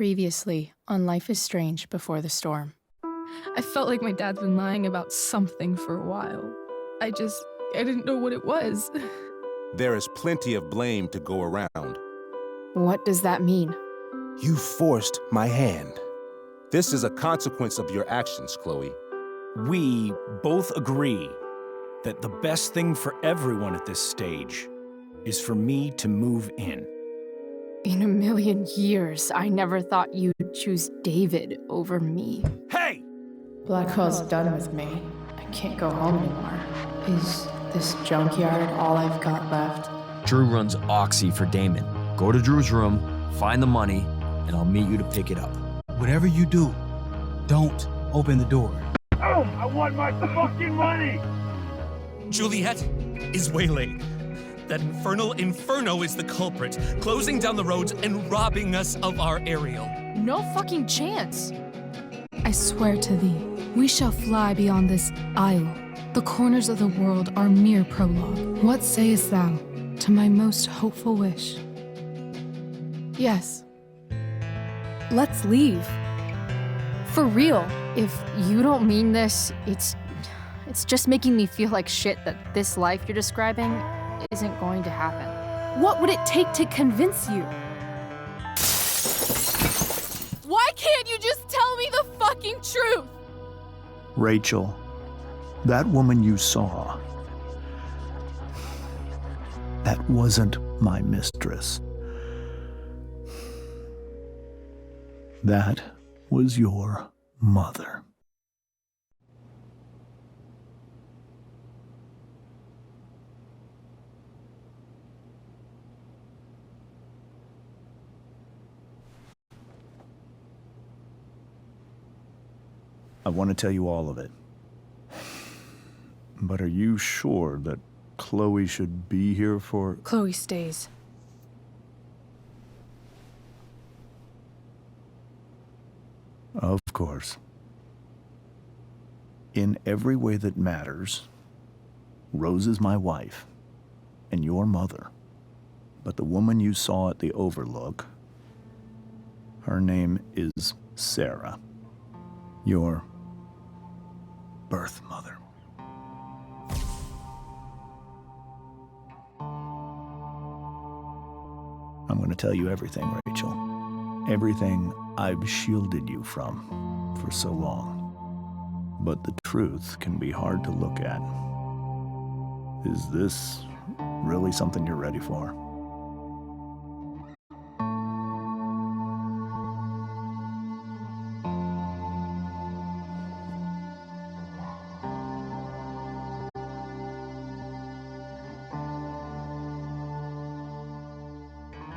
Previously on Life is Strange Before the Storm. I felt like my dad's been lying about something for a while. I didn't know what it was. There is plenty of blame to go around. What does that mean? You forced my hand. This is a consequence of your actions, Chloe. We both agree that the best thing for everyone at this stage is for me to move in. In a million years, I never thought you'd choose David over me. Hey! Blackwell's done with me. I can't go home anymore. Is this junkyard all I've got left? Drew runs Oxy for Damon. Go to Drew's room, find the money, and I'll meet you to pick it up. Whatever you do, don't open the door. Oh, I want my fucking money! Juliet is waylaid. That infernal Inferno is the culprit, closing down the roads and robbing us of our Ariel. No fucking chance. I swear to thee, we shall fly beyond this isle. The corners of the world are mere prologue. What sayest thou to my most hopeful wish? Yes. Let's leave. For real. If you don't mean this, it's just making me feel like shit that this life you're describing isn't going to happen. What would it take to convince you? Why can't you just tell me the fucking truth? Rachel, that woman you saw, that wasn't my mistress. That was your mother. I want to tell you all of it. But are you sure that Chloe should be here for... Chloe stays. Of course. In every way that matters, Rose is my wife and your mother. But the woman you saw at the Overlook, her name is Sarah, your birth mother. I'm going to tell you everything, Rachel. Everything I've shielded you from for so long. But the truth can be hard to look at. Is this really something you're ready for?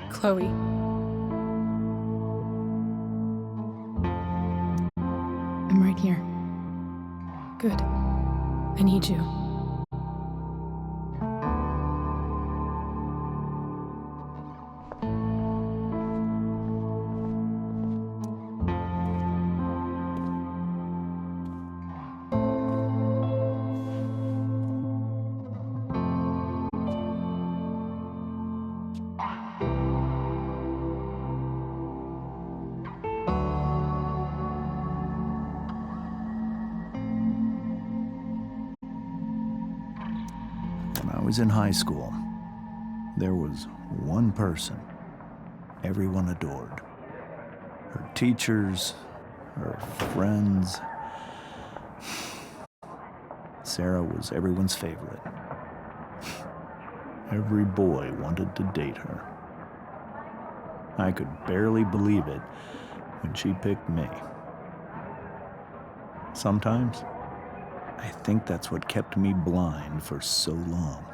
Chloe. I'm right here. Good. I need you. When I was in high school, there was one person everyone adored. Her teachers, her friends. Sarah was everyone's favorite. Every boy wanted to date her. I could barely believe it when she picked me. Sometimes, I think that's what kept me blind for so long.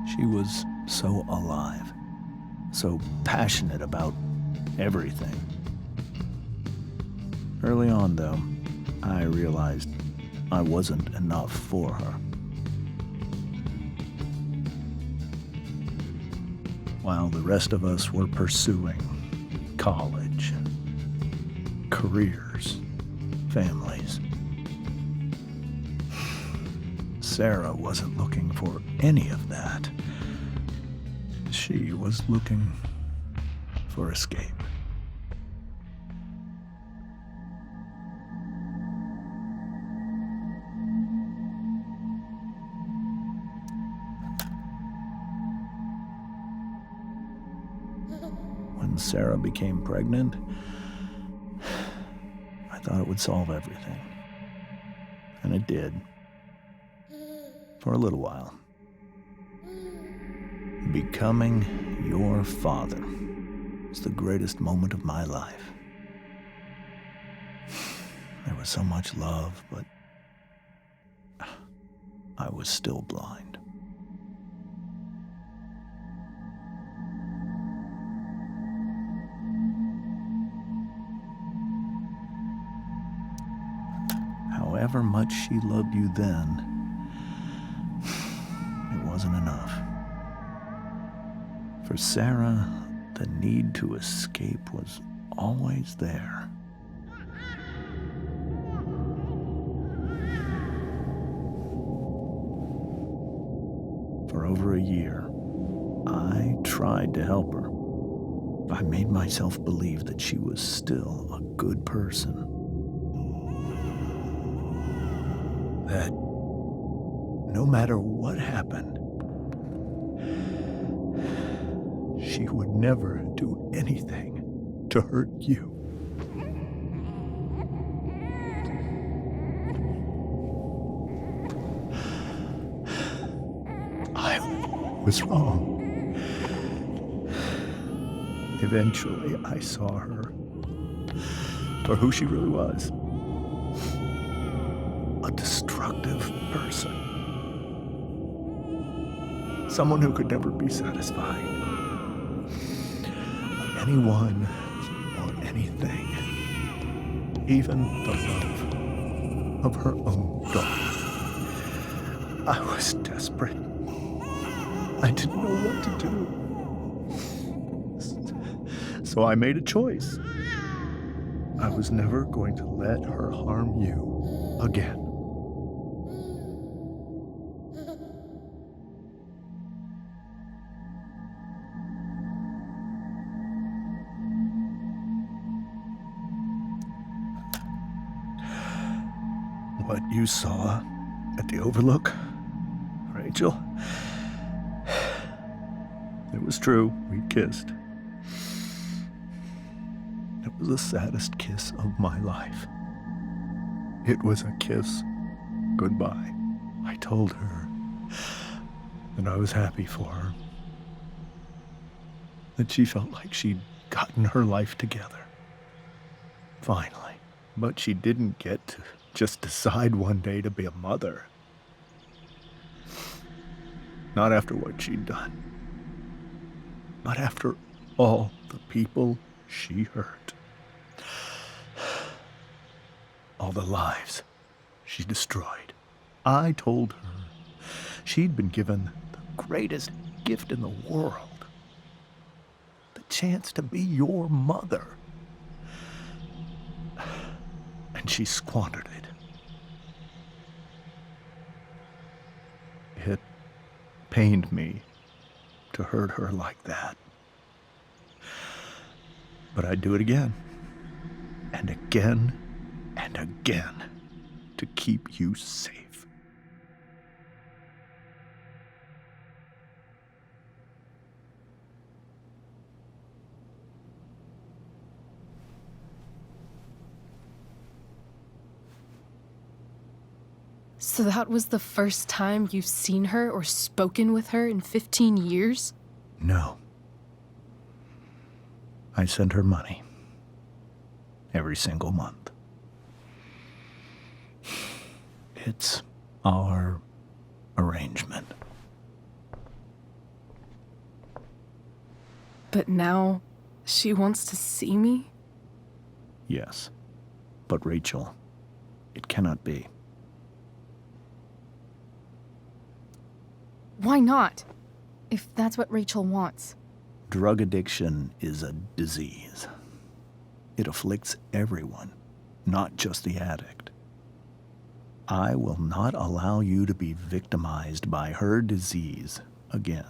She was so alive, so passionate about everything. Early on, though, I realized I wasn't enough for her. While the rest of us were pursuing college, careers, families, Sarah wasn't looking for any of that. She was looking for escape. When Sarah became pregnant, I thought it would solve everything. And it did. For a little while. Becoming your father was the greatest moment of my life. There was so much love, but I was still blind. However much she loved you then, it wasn't enough. For Sarah, the need to escape was always there. For over a year, I tried to help her. I made myself believe that she was still a good person. That no matter what happened, she would never do anything to hurt you. I was wrong. Eventually, I saw her for who she really was. A destructive person. Someone who could never be satisfied by anyone or anything. Even the love of her own daughter. I was desperate. I didn't know what to do. So I made a choice. I was never going to let her harm you again. What you saw at the Overlook, Rachel, it was true. We kissed. It was the saddest kiss of my life. It was a kiss goodbye. I told her that I was happy for her, that she felt like she'd gotten her life together. Finally. But she didn't get to just decide one day to be a mother. Not after what she'd done. Not after all the people she hurt. All the lives she destroyed. I told her she'd been given the greatest gift in the world. The chance to be your mother. And she squandered it. It pained me to hurt her like that. But I'd do it again. And again. And again. To keep you safe. So that was the first time you've seen her or spoken with her in 15 years? No. I sent her money. Every single month. It's our arrangement. But now she wants to see me? Yes. But Rachel, it cannot be. Why not? If that's what Rachel wants. Drug addiction is a disease. It afflicts everyone, not just the addict. I will not allow you to be victimized by her disease again.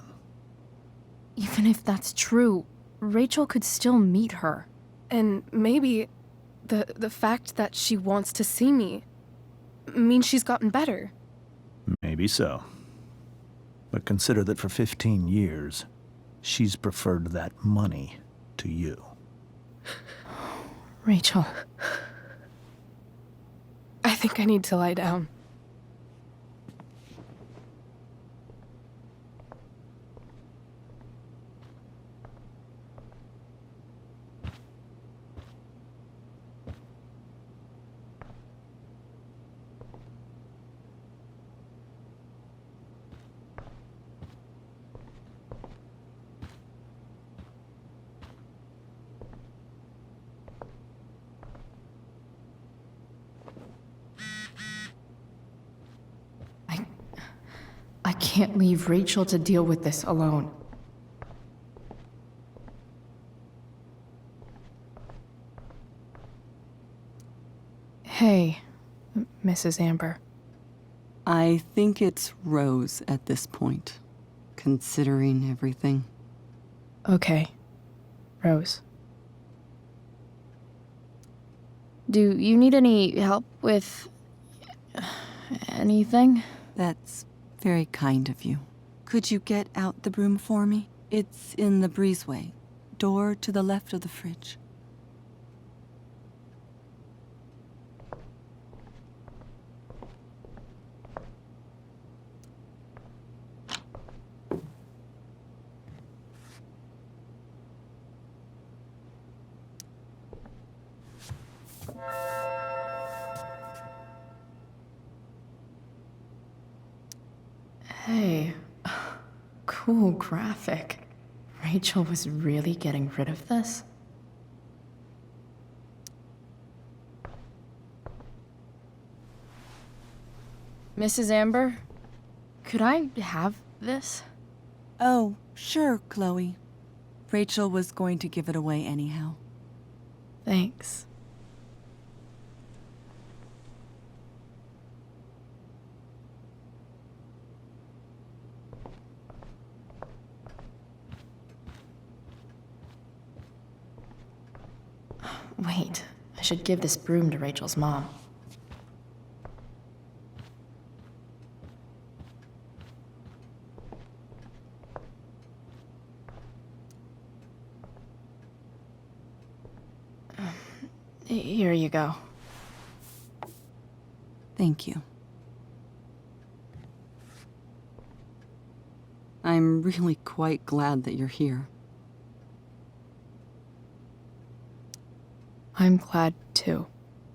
Even if that's true, Rachel could still meet her. And maybe the fact that she wants to see me means she's gotten better. Maybe so. But consider that for 15 years, she's preferred that money to you. Rachel. I think I need to lie down. I can't leave Rachel to deal with this alone. Hey, Mrs. Amber. I think it's Rose at this point, considering everything. Okay, Rose. Do you need any help with anything? That's very kind of you. Could you get out the broom for me? It's in the breezeway, door to the left of the fridge. Hey, cool graphic. Rachel was really getting rid of this? Mrs. Amber, could I have this? Oh, sure, Chloe. Rachel was going to give it away anyhow. Thanks. Wait, I should give this broom to Rachel's mom. Here you go. Thank you. I'm really quite glad that you're here. I'm glad too.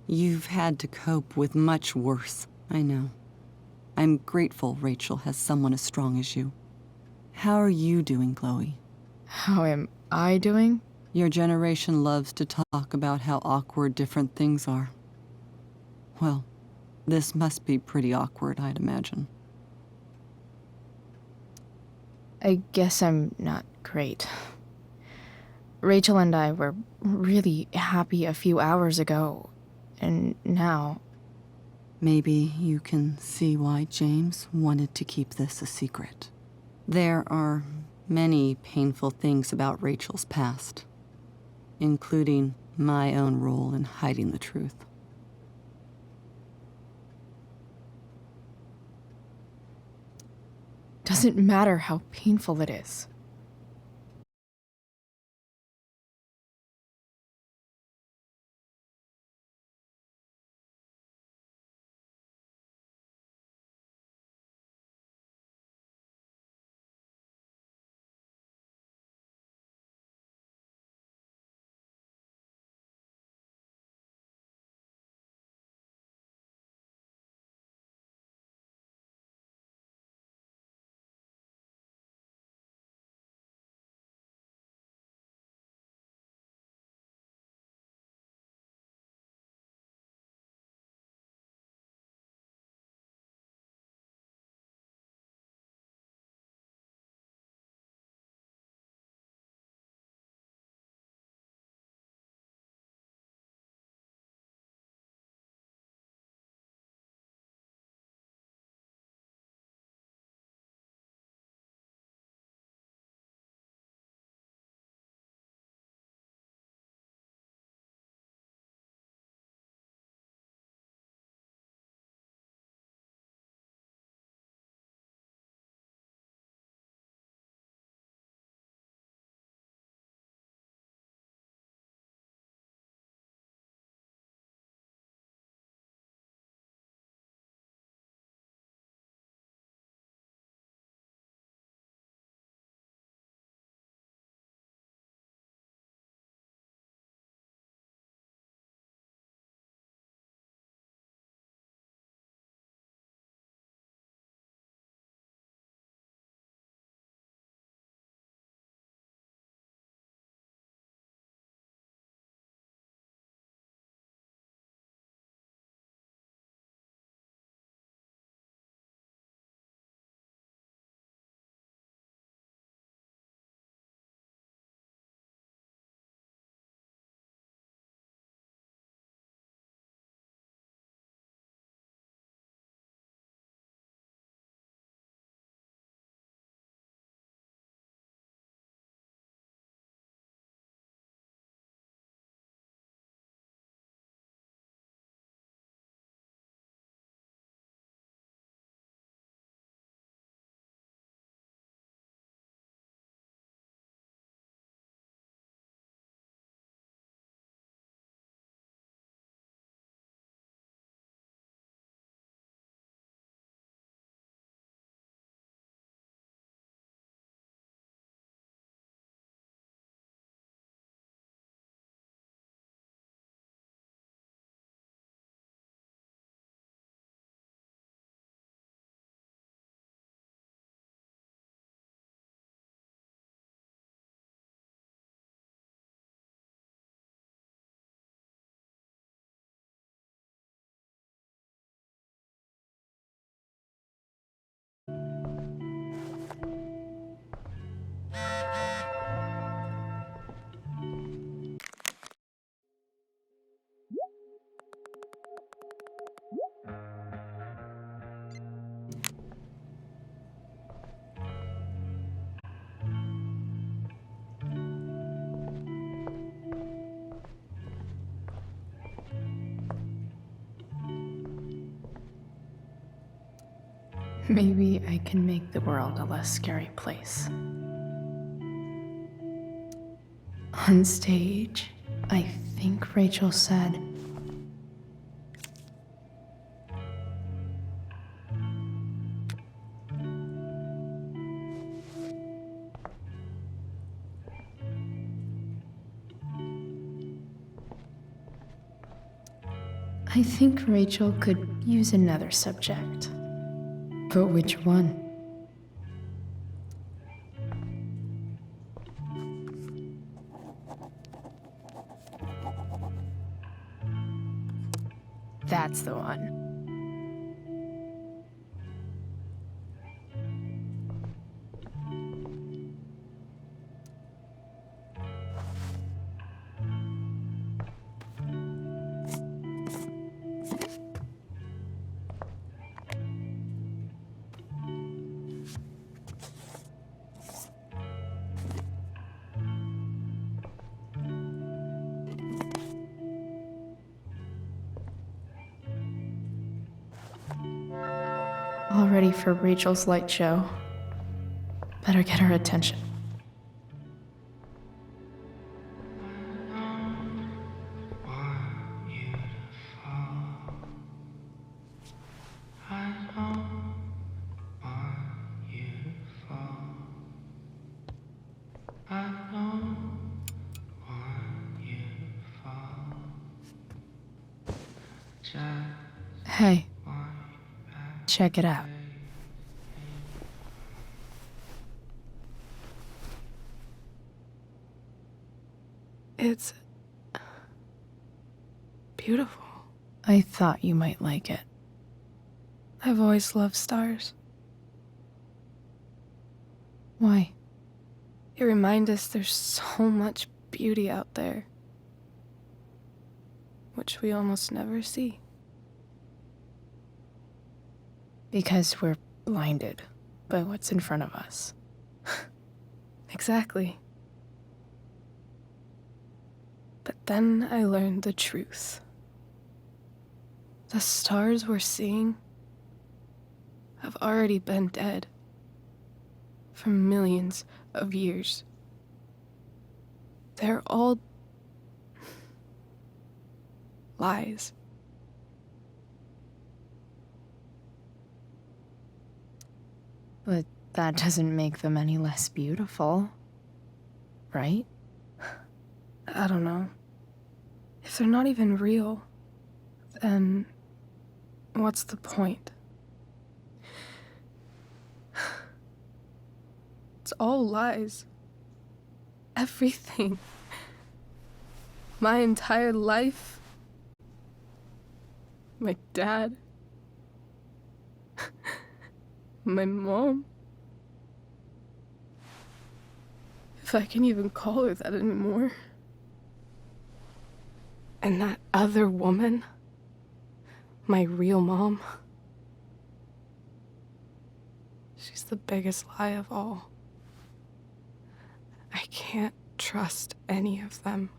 You've had to cope with much worse, I know. I'm grateful Rachel has someone as strong as you. How are you doing, Chloe? How am I doing? Your generation loves to talk about how awkward different things are. Well, this must be pretty awkward, I'd imagine. I guess I'm not great. Rachel and I were really happy a few hours ago, and now... Maybe you can see why James wanted to keep this a secret. There are many painful things about Rachel's past, including my own role in hiding the truth. Doesn't matter how painful it is. Maybe I can make the world a less scary place. On stage, I think Rachel said, I think Rachel could use another subject. But which one? That's the one. All ready for Rachel's light show. Better get her attention. Hey, check it out. It's beautiful. I thought you might like it. I've always loved stars. Why? They remind us there's so much beauty out there, which we almost never see. Because we're blinded by what's in front of us. Exactly. But then I learned the truth. The stars we're seeing have already been dead for millions of years. They're all lies. But that doesn't make them any less beautiful, right? I don't know. If they're not even real, then what's the point? It's all lies. Everything. My entire life. My dad. My mom. If I can even call her that anymore. And that other woman, my real mom, she's the biggest lie of all. I can't trust any of them.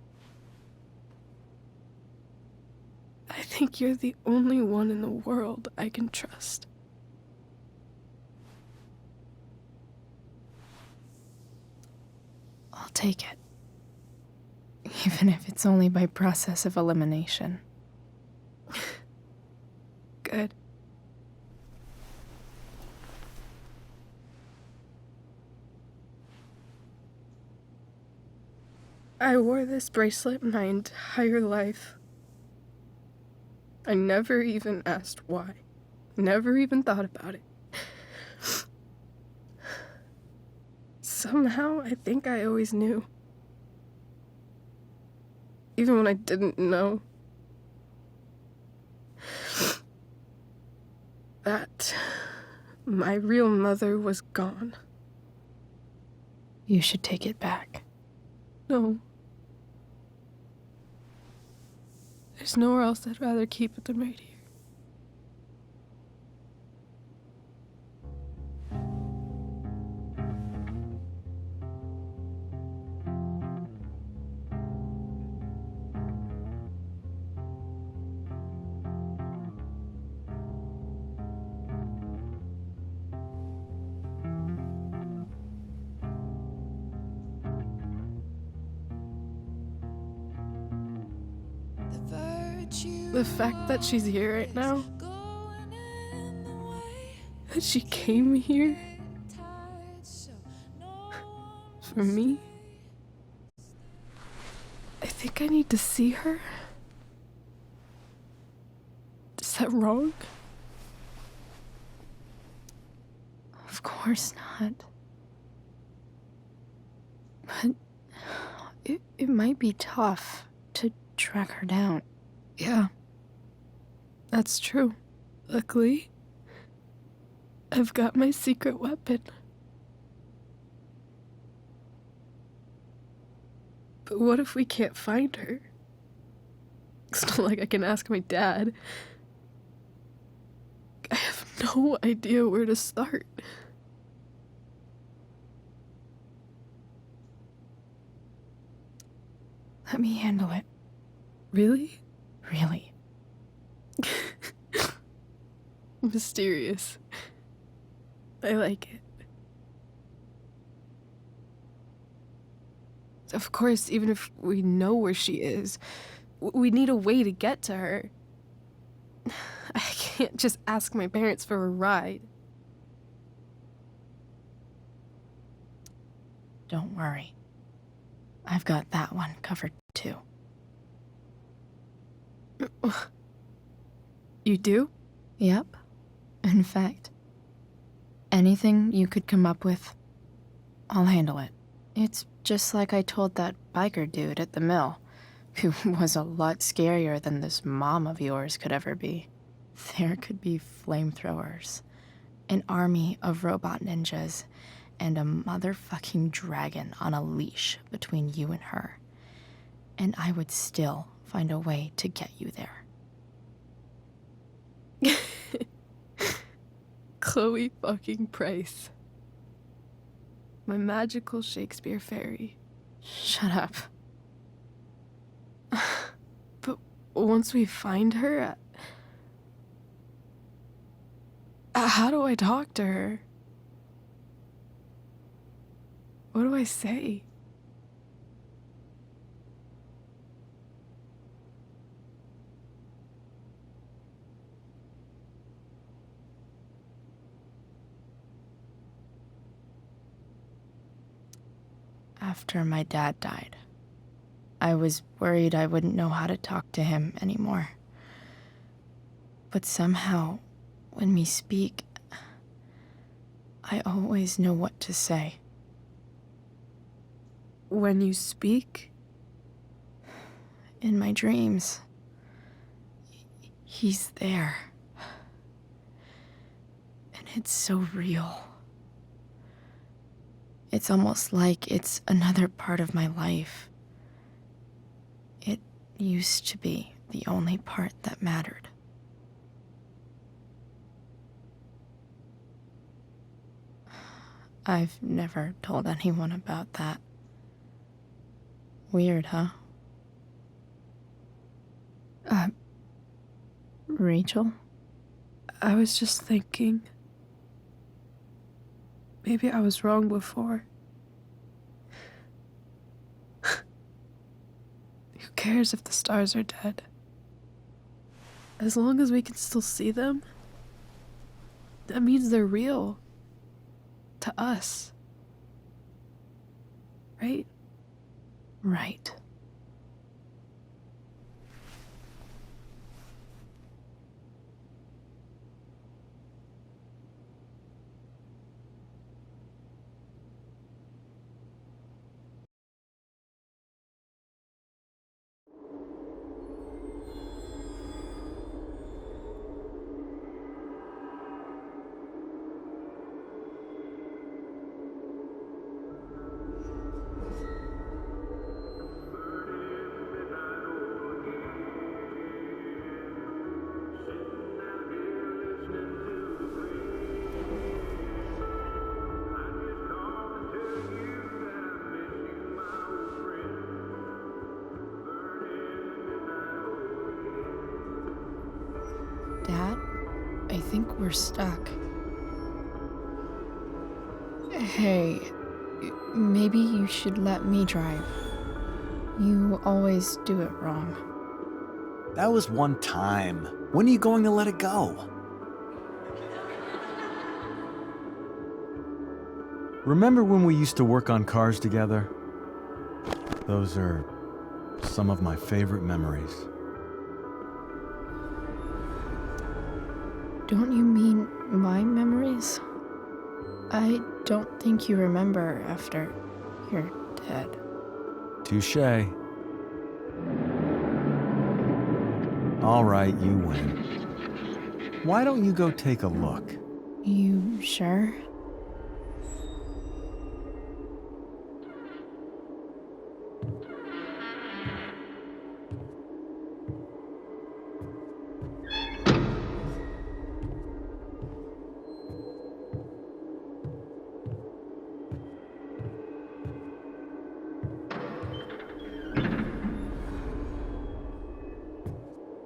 I think you're the only one in the world I can trust. I'll take it. Even if it's only by process of elimination. Good. I wore this bracelet my entire life. I never even asked why. Never even thought about it. Somehow, I think I always knew. Even when I didn't know. That my real mother was gone. You should take it back. No. There's nowhere else I'd rather keep it than right here. The fact that she's here right now, that she came here for me, I think I need to see her. Is that wrong? Of course not. But it might be tough to track her down. Yeah, that's true. Luckily, I've got my secret weapon. But what if we can't find her? It's not like I can ask my dad. I have no idea where to start. Let me handle it. Really? Really. Mysterious. I like it. Of course, even if we know where she is, we need a way to get to her. I can't just ask my parents for a ride. Don't worry. I've got that one covered too. You do? Yep. In fact, anything you could come up with, I'll handle it. It's just like I told that biker dude at the mill, who was a lot scarier than this mom of yours could ever be. There could be flamethrowers, an army of robot ninjas, and a motherfucking dragon on a leash between you and her. And I would still find a way to get you there. Chloe fucking Price. My magical Shakespeare fairy. Shut up. But once we find her, how do I talk to her? What do I say? After my dad died, I was worried I wouldn't know how to talk to him anymore. But somehow, when we speak, I always know what to say. When you speak? In my dreams, he's there. And it's so real. It's almost like it's another part of my life. It used to be the only part that mattered. I've never told anyone about that. Weird, huh? Rachel? I was just thinking. Maybe I was wrong before. Who cares if the stars are dead? As long as we can still see them, that means they're real. To us. Right? Right. Dad, I think we're stuck. Hey, maybe you should let me drive. You always do it wrong. That was one time. When are you going to let it go? Remember when we used to work on cars together? Those are some of my favorite memories. Don't you mean my memories? I don't think you remember after you're dead. Touché. All right, you win. Why don't you go take a look? You sure?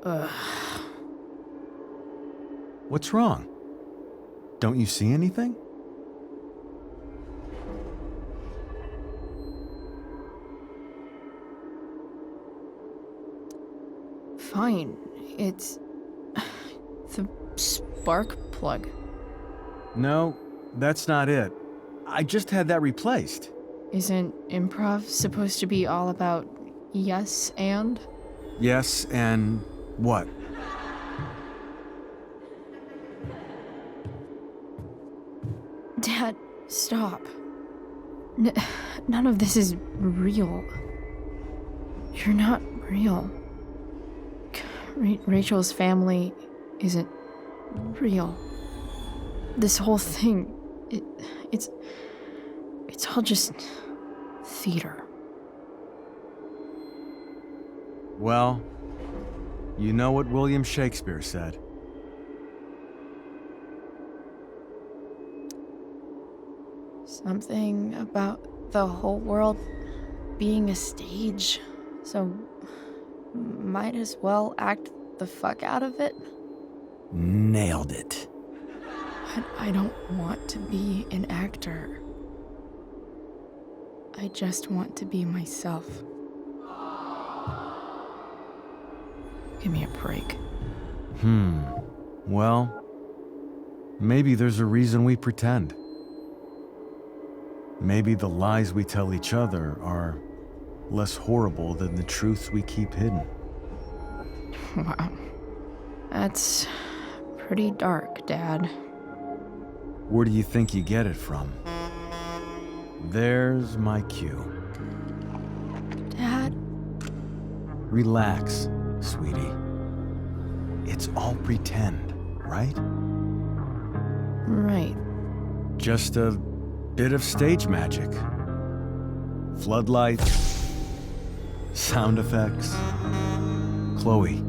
Ugh. What's wrong? Don't you see anything? Fine. It's the spark plug. No, that's not it. I just had that replaced. Isn't improv supposed to be all about yes and? Yes, and what? Dad, stop. None of this is real. You're not real. Rachel's family isn't real. This whole thing, it's all just theater. Well, you know what William Shakespeare said. Something about the whole world being a stage, so might as well act the fuck out of it. Nailed it. But I don't want to be an actor. I just want to be myself. Give me a break. Well, maybe there's a reason we pretend. Maybe the lies we tell each other are less horrible than the truths we keep hidden. Wow. That's pretty dark, Dad. Where do you think you get it from? There's my cue. Dad? Relax, sweetie. It's all pretend, right? Right. Just a bit of stage magic. Floodlights, sound effects. Chloe,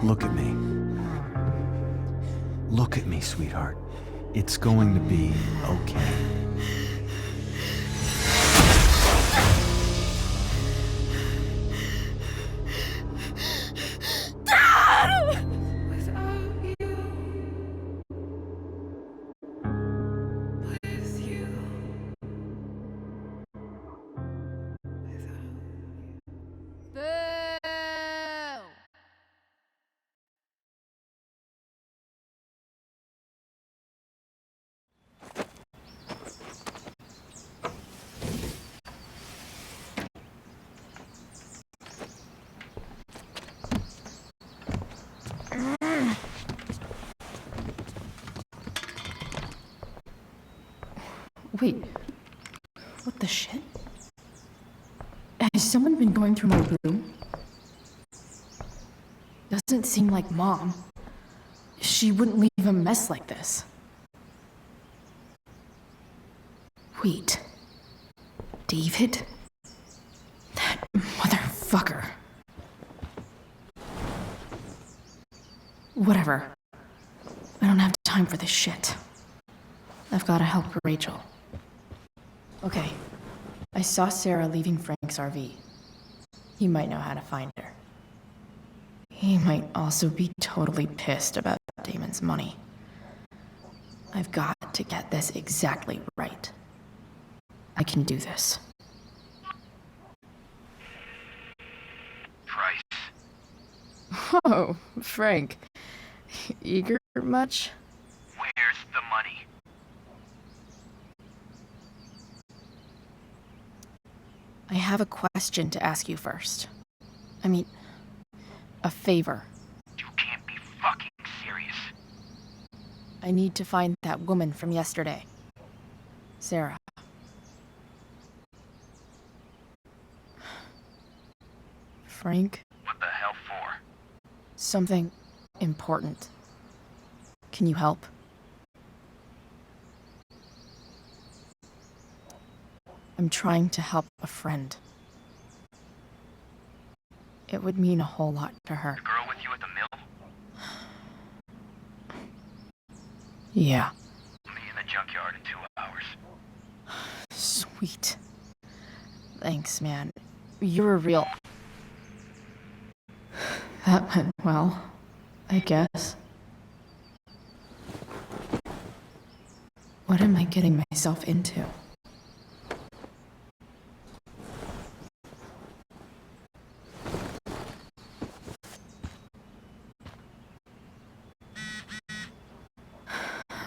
look at me. Look at me, sweetheart. It's going to be okay. Wait, what the shit? Has someone been going through my room? Doesn't seem like Mom. She wouldn't leave a mess like this. Wait, David? That motherfucker. Whatever. I don't have time for this shit. I've gotta help Rachel. Okay, I saw Sarah leaving Frank's RV. He might know how to find her. He might also be totally pissed about Damon's money. I've got to get this exactly right. I can do this. Price, Oh, Frank. Eager much? Where's the money? I have a question to ask you first. I mean, a favor. You can't be fucking serious. I need to find that woman from yesterday. Sarah. Frank? What the hell for? Something important. Can you help? I'm trying to help a friend. It would mean a whole lot to her. The girl with you at the mill? Yeah. Meet me in the junkyard in 2 hours. Sweet. Thanks, man. You're a real... That went well, I guess. What am I getting myself into?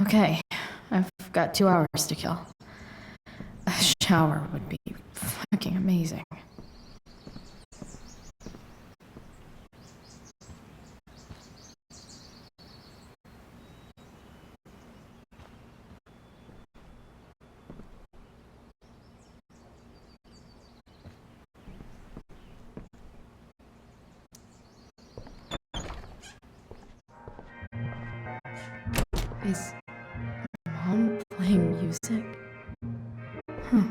Okay, I've got 2 hours to kill. A shower would be fucking amazing. Is Mom playing music? Huh.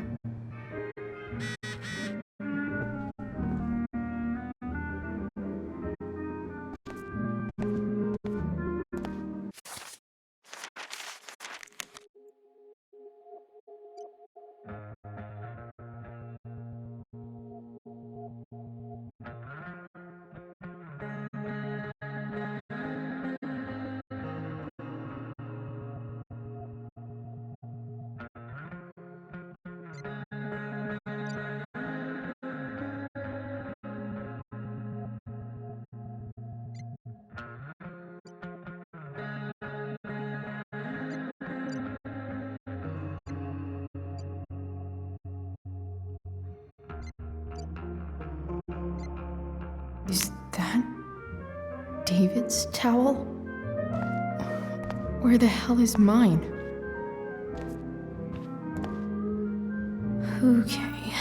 Is that David's towel? Where the hell is mine? Okay.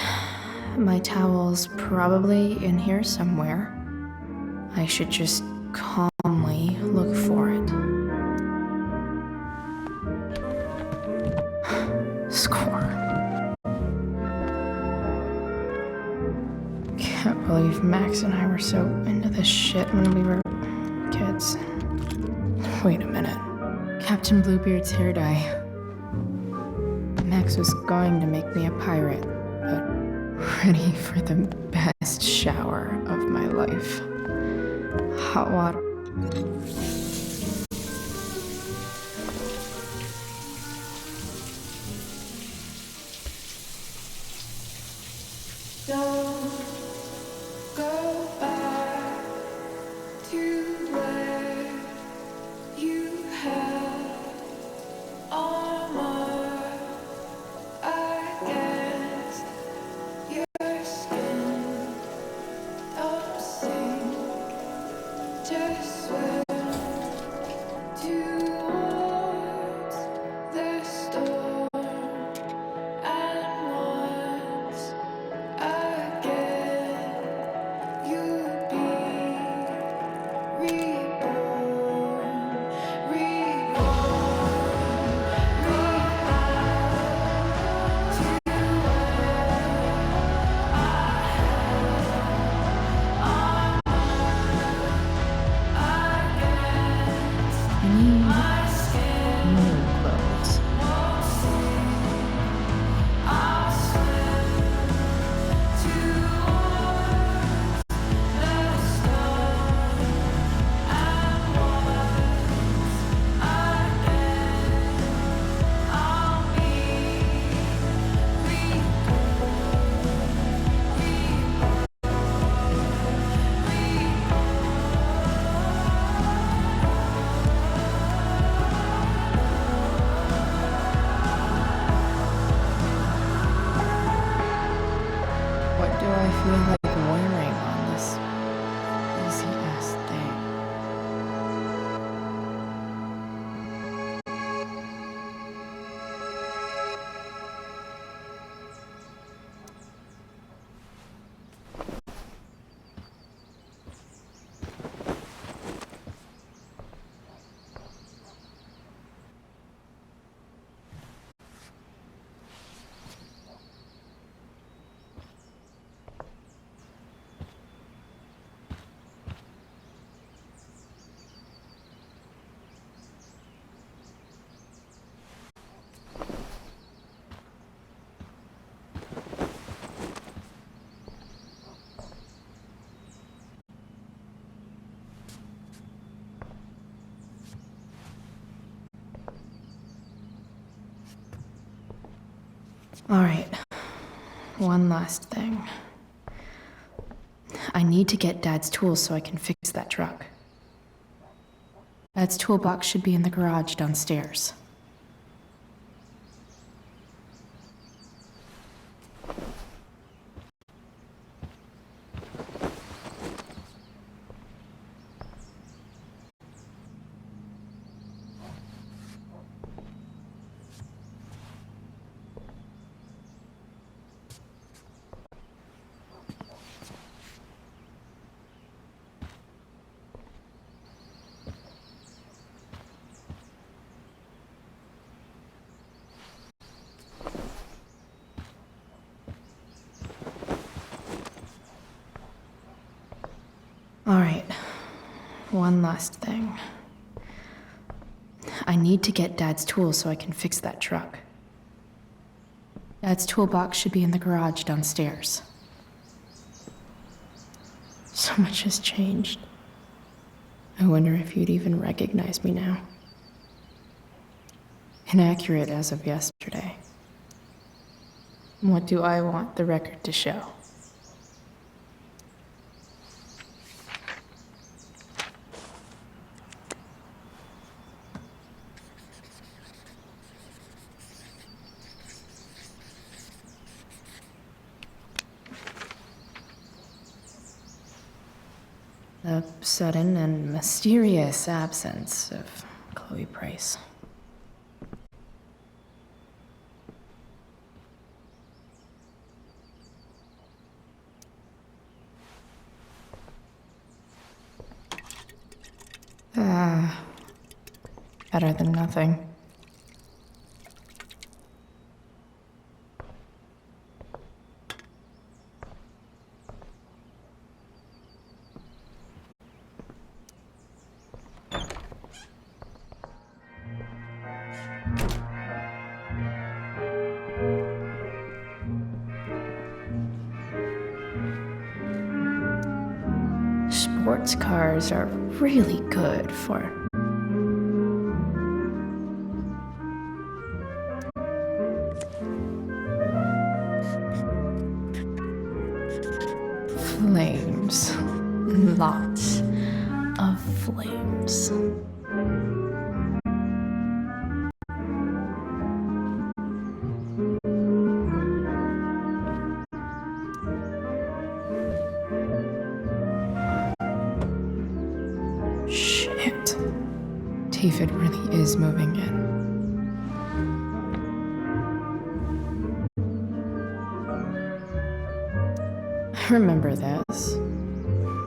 My towel's probably in here somewhere. I should just calmly look for it. Score. Can't believe Max and I were so into this shit when we were kids. Wait a minute. Captain Bluebeard's hair dye. Max was going to make me a pirate, but ready for the best shower of my life. Hot water. Don't go back to where you had armor against your skin. Don't sing, just swim. do I feel like wearing on this easy-ass thing? All right, one last thing. I need to get Dad's tools so I can fix that truck. Dad's toolbox should be in the garage downstairs. All right, one last thing. I need to get Dad's tools so I can fix that truck. Dad's toolbox should be in the garage downstairs. So much has changed. I wonder if you'd even recognize me now. Inaccurate as of yesterday. What do I want the record to show? The sudden and mysterious absence of Chloe Price. Better than nothing. Sports cars are really good for flames. Lots of flames. Shit. David really is moving in. I remember this.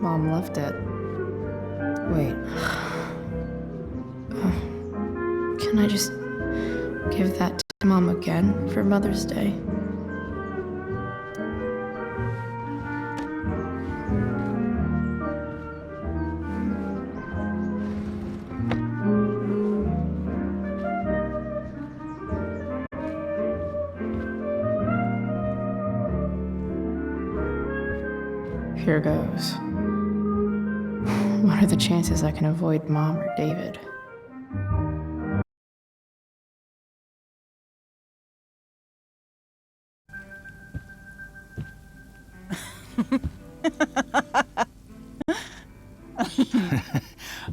Mom loved it. Wait. Can I just give that to Mom again for Mother's Day? Here goes. What are the chances I can avoid Mom or David?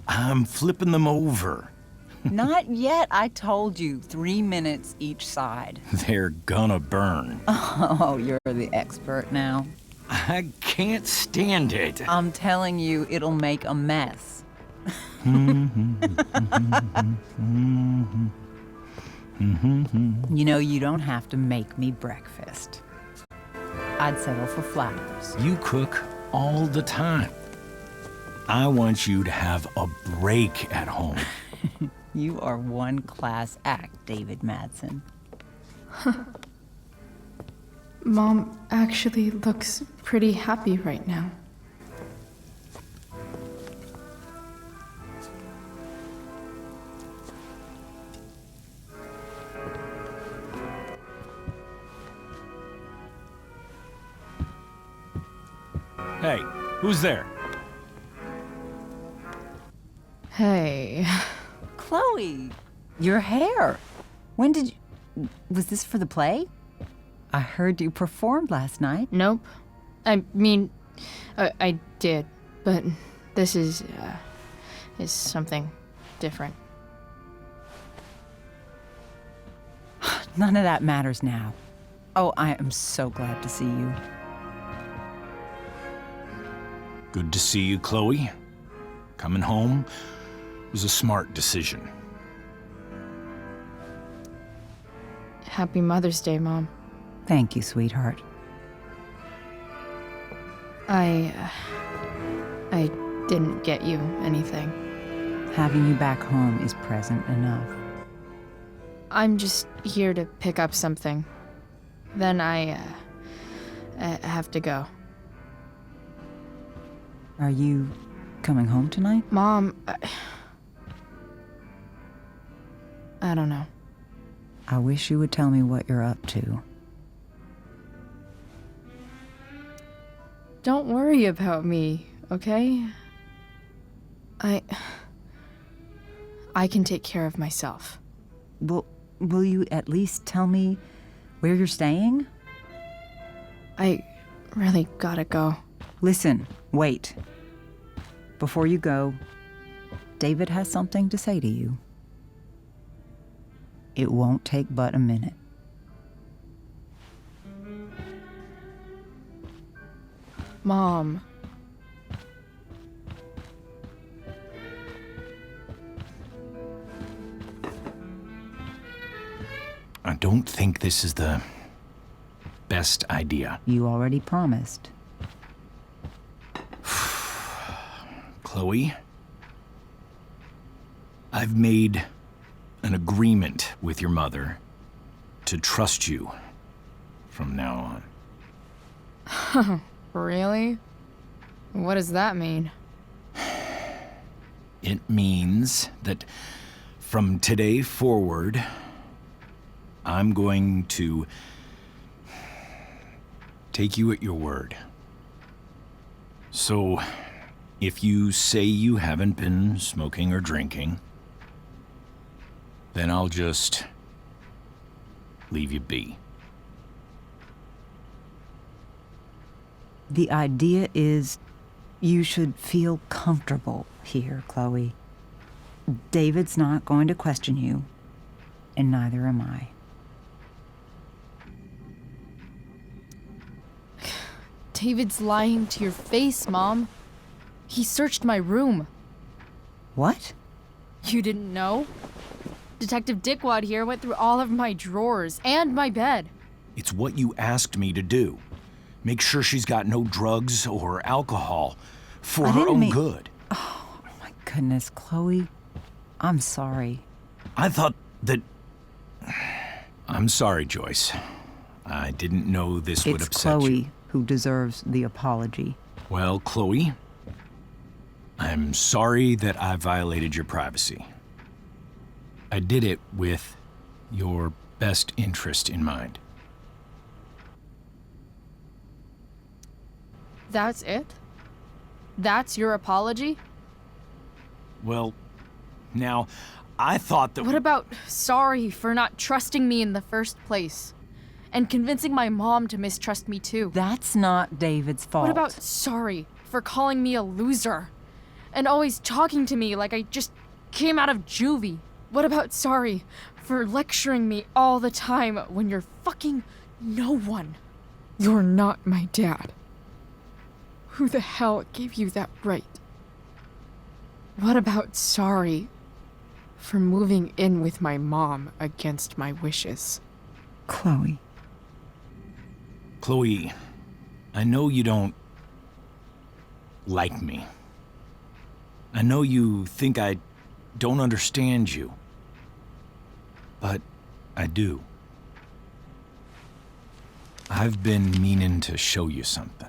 I'm flipping them over. Not yet. I told you, 3 minutes each side. They're gonna burn. Oh, you're the expert now. I can't stand it. I'm telling you, it'll make a mess. You know, you don't have to make me breakfast. I'd settle for flowers. You cook all the time. I want you to have a break at home. You are one class act, David Madsen. Mom actually looks pretty happy right now. Hey, who's there? Hey. Chloe, your hair. When did you... Was this for the play? I heard you performed last night. Nope. I mean, I did, but this is something different. None of that matters now. Oh, I am so glad to see you. Good to see you, Chloe. Coming home was a smart decision. Happy Mother's Day, Mom. Thank you, sweetheart. I didn't get you anything. Having you back home is present enough. I'm just here to pick up something. Then I have to go. Are you coming home tonight? Mom, I don't know. I wish you would tell me what you're up to. Don't worry about me, okay? I can take care of myself. Will you at least tell me where you're staying? I really gotta go. Listen, wait. Before you go, David has something to say to you. It won't take but a minute. Mom. I don't think this is the best idea. You already promised. Chloe, I've made an agreement with your mother to trust you from now on. Really? What does that mean? It means that from today forward, I'm going to take you at your word. So, if you say you haven't been smoking or drinking, then I'll just leave you be. The idea is you should feel comfortable here, Chloe. David's not going to question you, and neither am I. David's lying to your face, Mom. He searched my room. What? You didn't know? Detective Dickwad here went through all of my drawers and my bed. It's what you asked me to do. Make sure she's got no drugs or alcohol for her own good. Oh, my goodness, Chloe. I'm sorry. I thought that... I'm sorry, Joyce. I didn't know this would upset you. It's Chloe who deserves the apology. Well, Chloe, I'm sorry that I violated your privacy. I did it with your best interest in mind. That's it? That's your apology? Well, now, I thought that... What about sorry for not trusting me in the first place? And convincing my mom to mistrust me too? That's not David's fault. What about sorry for calling me a loser? And always talking to me like I just came out of juvie? What about sorry for lecturing me all the time when you're fucking no one? You're not my dad. Who the hell gave you that right? What about sorry for moving in with my mom against my wishes? Chloe. Chloe, I know you don't like me. I know you think I don't understand you. But I do. I've been meaning to show you something.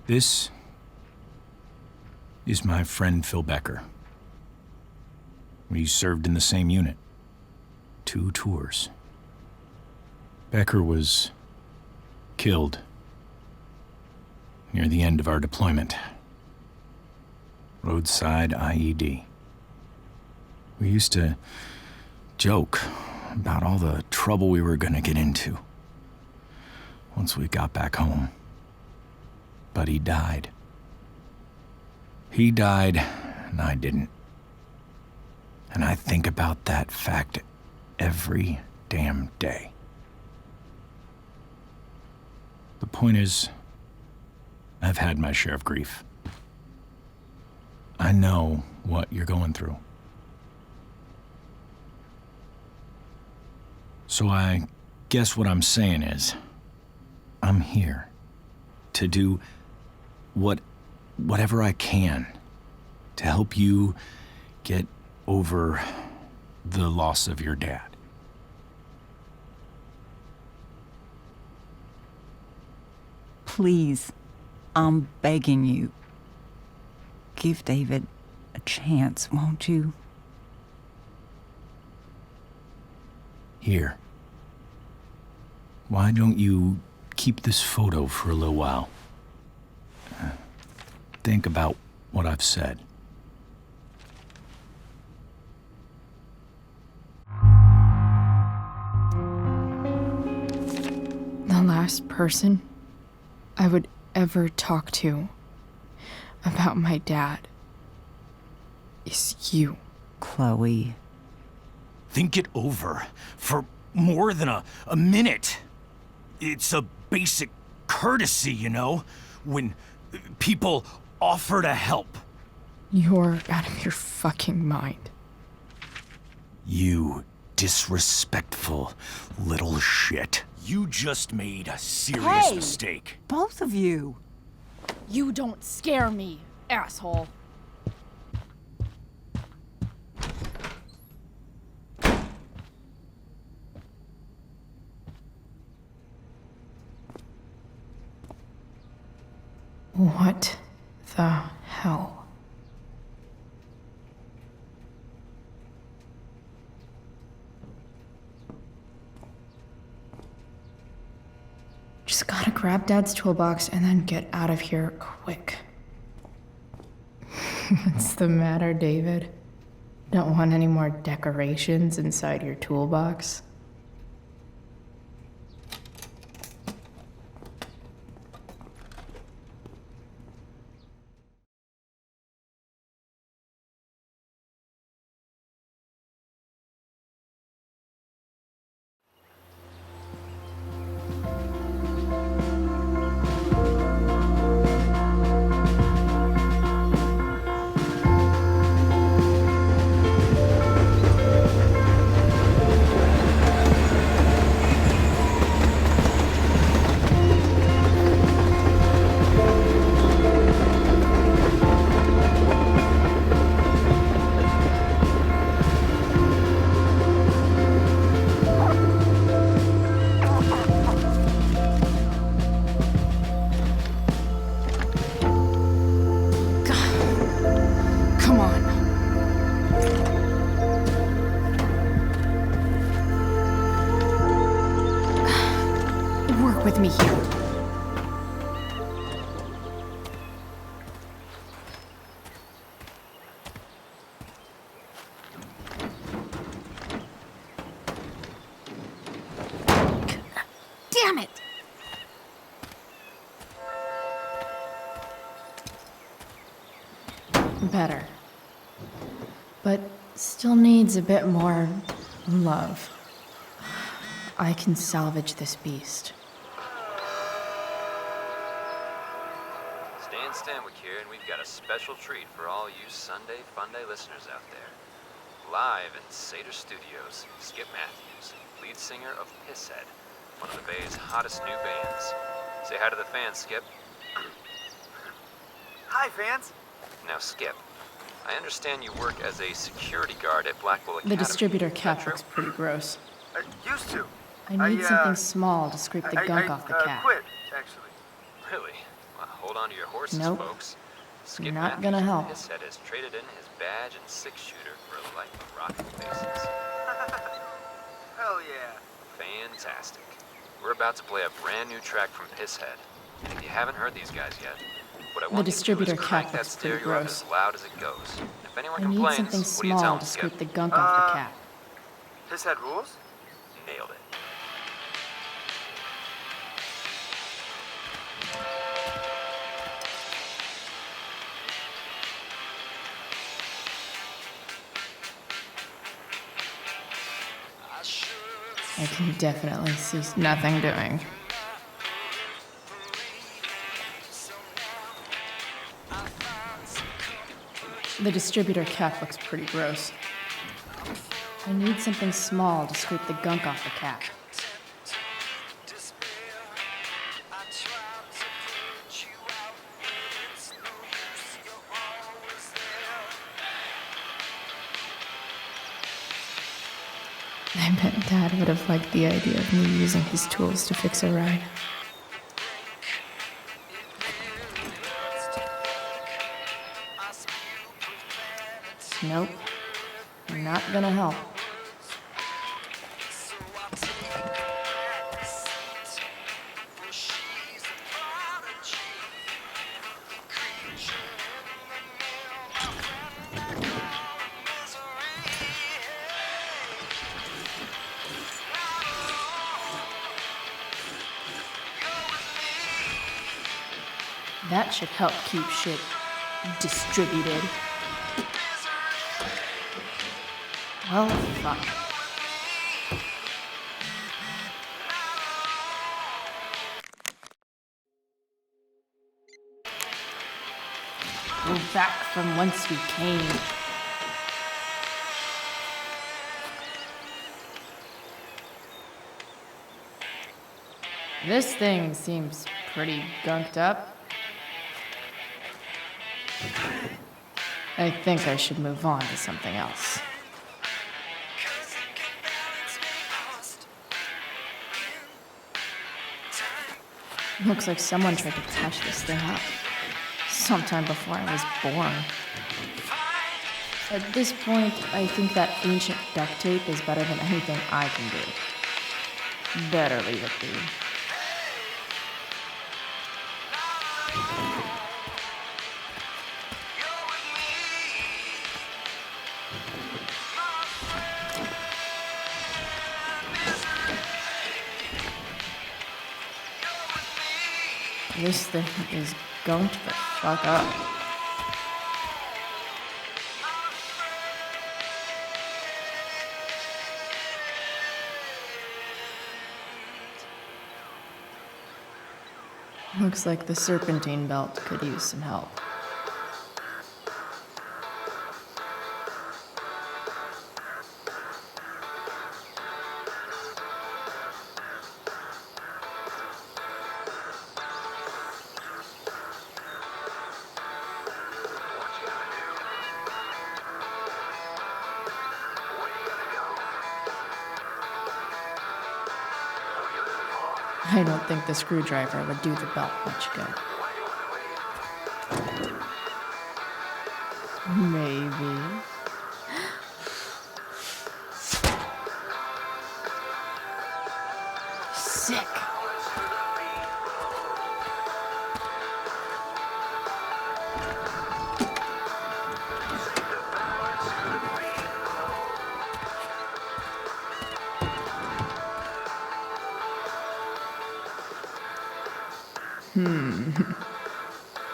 This is my friend Phil Becker. We served in the same unit. 2 tours. Becker was killed near the end of our deployment. Roadside IED. We used to joke about all the trouble we were gonna get into once we got back home. But he died. He died, and I didn't. And I think about that fact every damn day. The point is, I've had my share of grief. I know what you're going through. So I guess what I'm saying is, I'm here to do whatever I can to help you get over the loss of your dad. Please, I'm begging you. Give David a chance, won't you? Here. Why don't you keep this photo for a little while? Think about what I've said. The last person I would ever talk to about my dad is you. Chloe. Think it over for more than a minute. It's a basic courtesy, you know, when people offer to help. You're out of your fucking mind. You disrespectful little shit. You just made a serious mistake. Both of you. You don't scare me, asshole. What the hell? Just gotta grab Dad's toolbox and then get out of here quick. What's the matter, David? Don't want any more decorations inside your toolbox? With me here. Damn it! Better. but still needs a bit more love. I can salvage this beast. Stan Stanwyck here, and we've got a special treat for all you Sunday Funday listeners out there. Live in Seder Studios, Skip Matthews, lead singer of Pisshead, one of the Bay's hottest new bands. Say hi to the fans, Skip. Hi, fans. Now, Skip, I understand you work as a security guard at Blackwell Academy. The distributor Is that cap true? looks pretty gross. Used to. I need something small to scrape the gunk off the cap. Quit, actually. Really? Well, hold on to your horses, Nope. folks. Skip Not Matthews gonna from help. Pisshead has traded in his badge and six-shooter for a life of rocking bases. Hell yeah. Fantastic. We're about to play a brand new track from Pisshead. If you haven't heard these guys yet, what I want you to do distributor is crank cap that looks pretty stereo up gross. as loud as it goes. If anyone I need complains, something what do you tell small them, to Skip? scrape the gunk off the cap. Pisshead rules? Nailed it. I can definitely see nothing doing. The distributor cap looks pretty gross. I need something small to scrape the gunk off the cap. I bet Dad would have liked the idea of me using his tools to fix a ride. Nope. Not gonna help. That should help keep shit distributed. Well, fuck. We're back from whence we came. This thing seems pretty gunked up. I think I should move on to something else. Looks like someone tried to patch this thing up sometime before I was born. At this point, I think that ancient duct tape is better than anything I can do. Better leave it be. This thing is going to the fuck up. Looks like the serpentine belt could use some help. I don't think the screwdriver would do the belt much good. Maybe. Sick.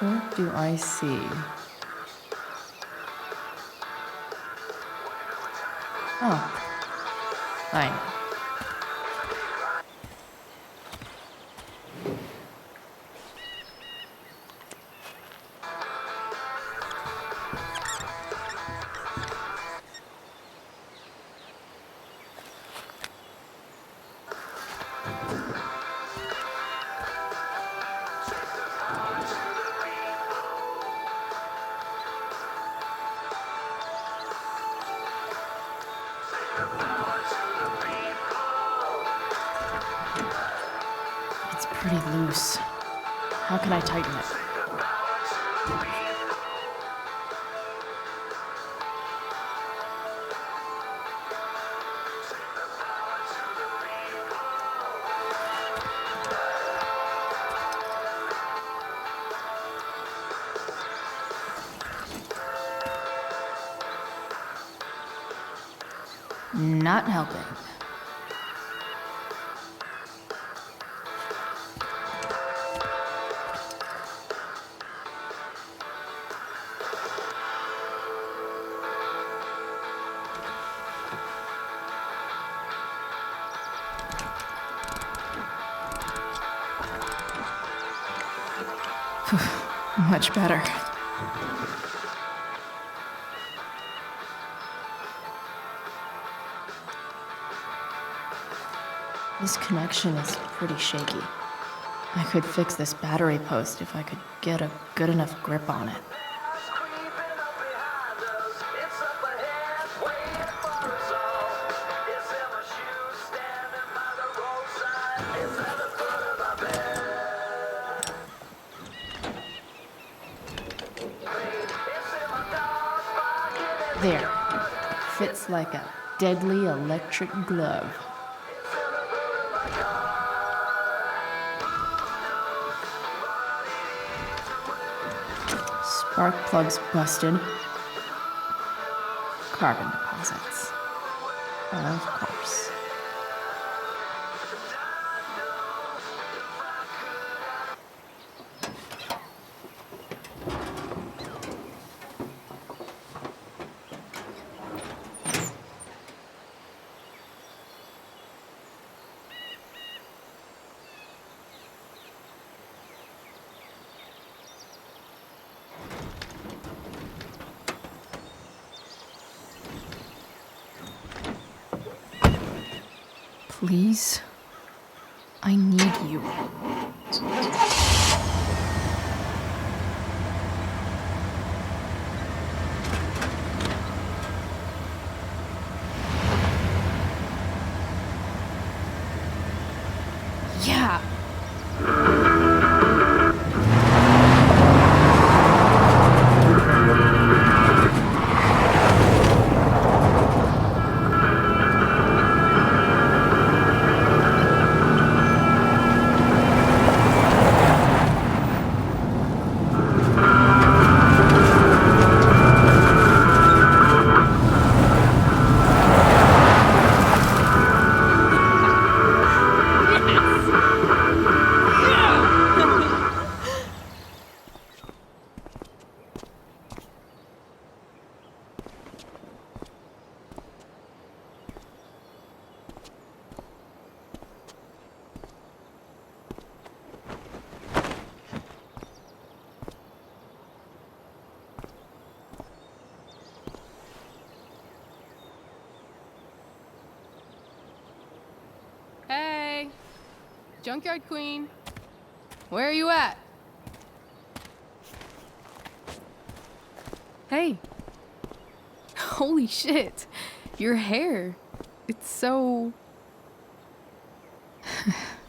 What do I see? Oh. I know. It's pretty loose. How can I tighten it? Not helping. Much better. This connection is pretty shaky. I could fix this battery post if I could get a good enough grip on it. There. Fits like a deadly electric glove. Spark plugs busted. Carbon deposits. Of course. Please, I need you. Yeah. Hey, Junkyard Queen, where are you at? Hey, holy shit, your hair, it's so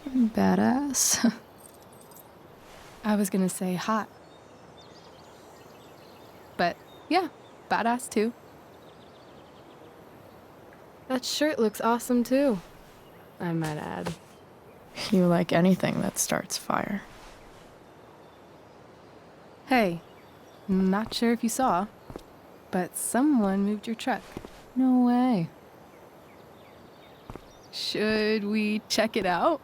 Badass. I was gonna say hot, but yeah, badass too. That shirt looks awesome too, I might add. You like anything that starts fire. Hey, not sure if you saw, but someone moved your truck. No way. Should we check it out?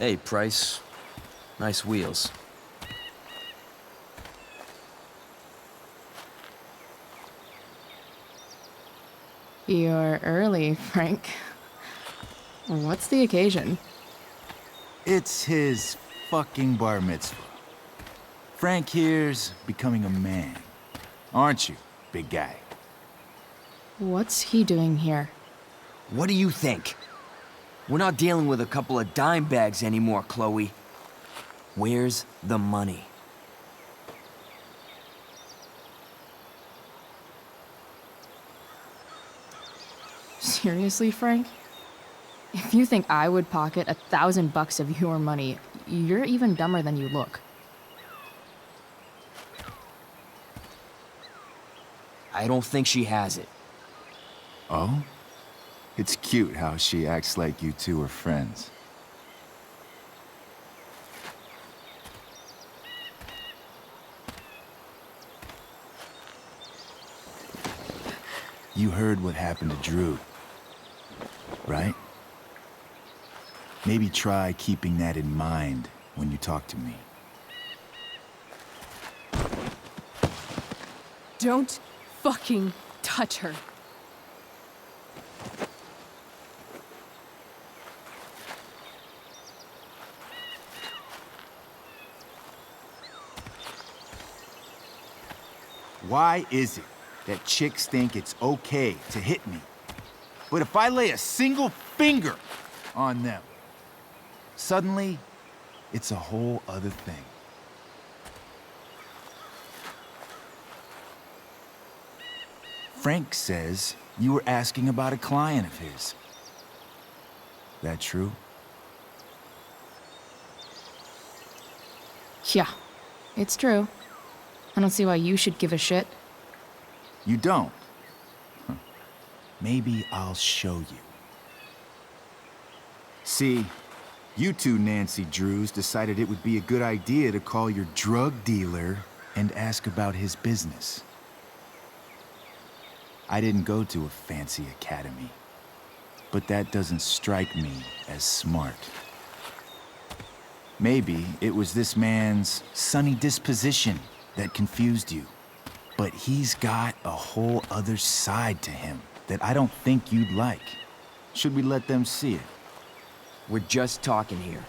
Hey, Price. Nice wheels. You're early, Frank. What's the occasion? It's his fucking bar mitzvah. Frank here's becoming a man. Aren't you, big guy? What's he doing here? What do you think? We're not dealing with a couple of dime bags anymore, Chloe. Where's the money? Seriously, Frank? If you think I would pocket $1,000 of your money, you're even dumber than you look. I don't think she has it. Oh? It's cute how she acts like you two are friends. You heard what happened to Drew, right? Maybe try keeping that in mind when you talk to me. Don't fucking touch her. Why is it that chicks think it's okay to hit me? But if I lay a single finger on them, suddenly, it's a whole other thing. Frank says you were asking about a client of his. That true? Yeah, it's true. I don't see why you should give a shit. You don't? Huh. Maybe I'll show you. See, you two Nancy Drews decided it would be a good idea to call your drug dealer and ask about his business. I didn't go to a fancy academy, but that doesn't strike me as smart. Maybe it was this man's sunny disposition that confused you, but he's got a whole other side to him that I don't think you'd like. Should we let them see it? We're just talking here.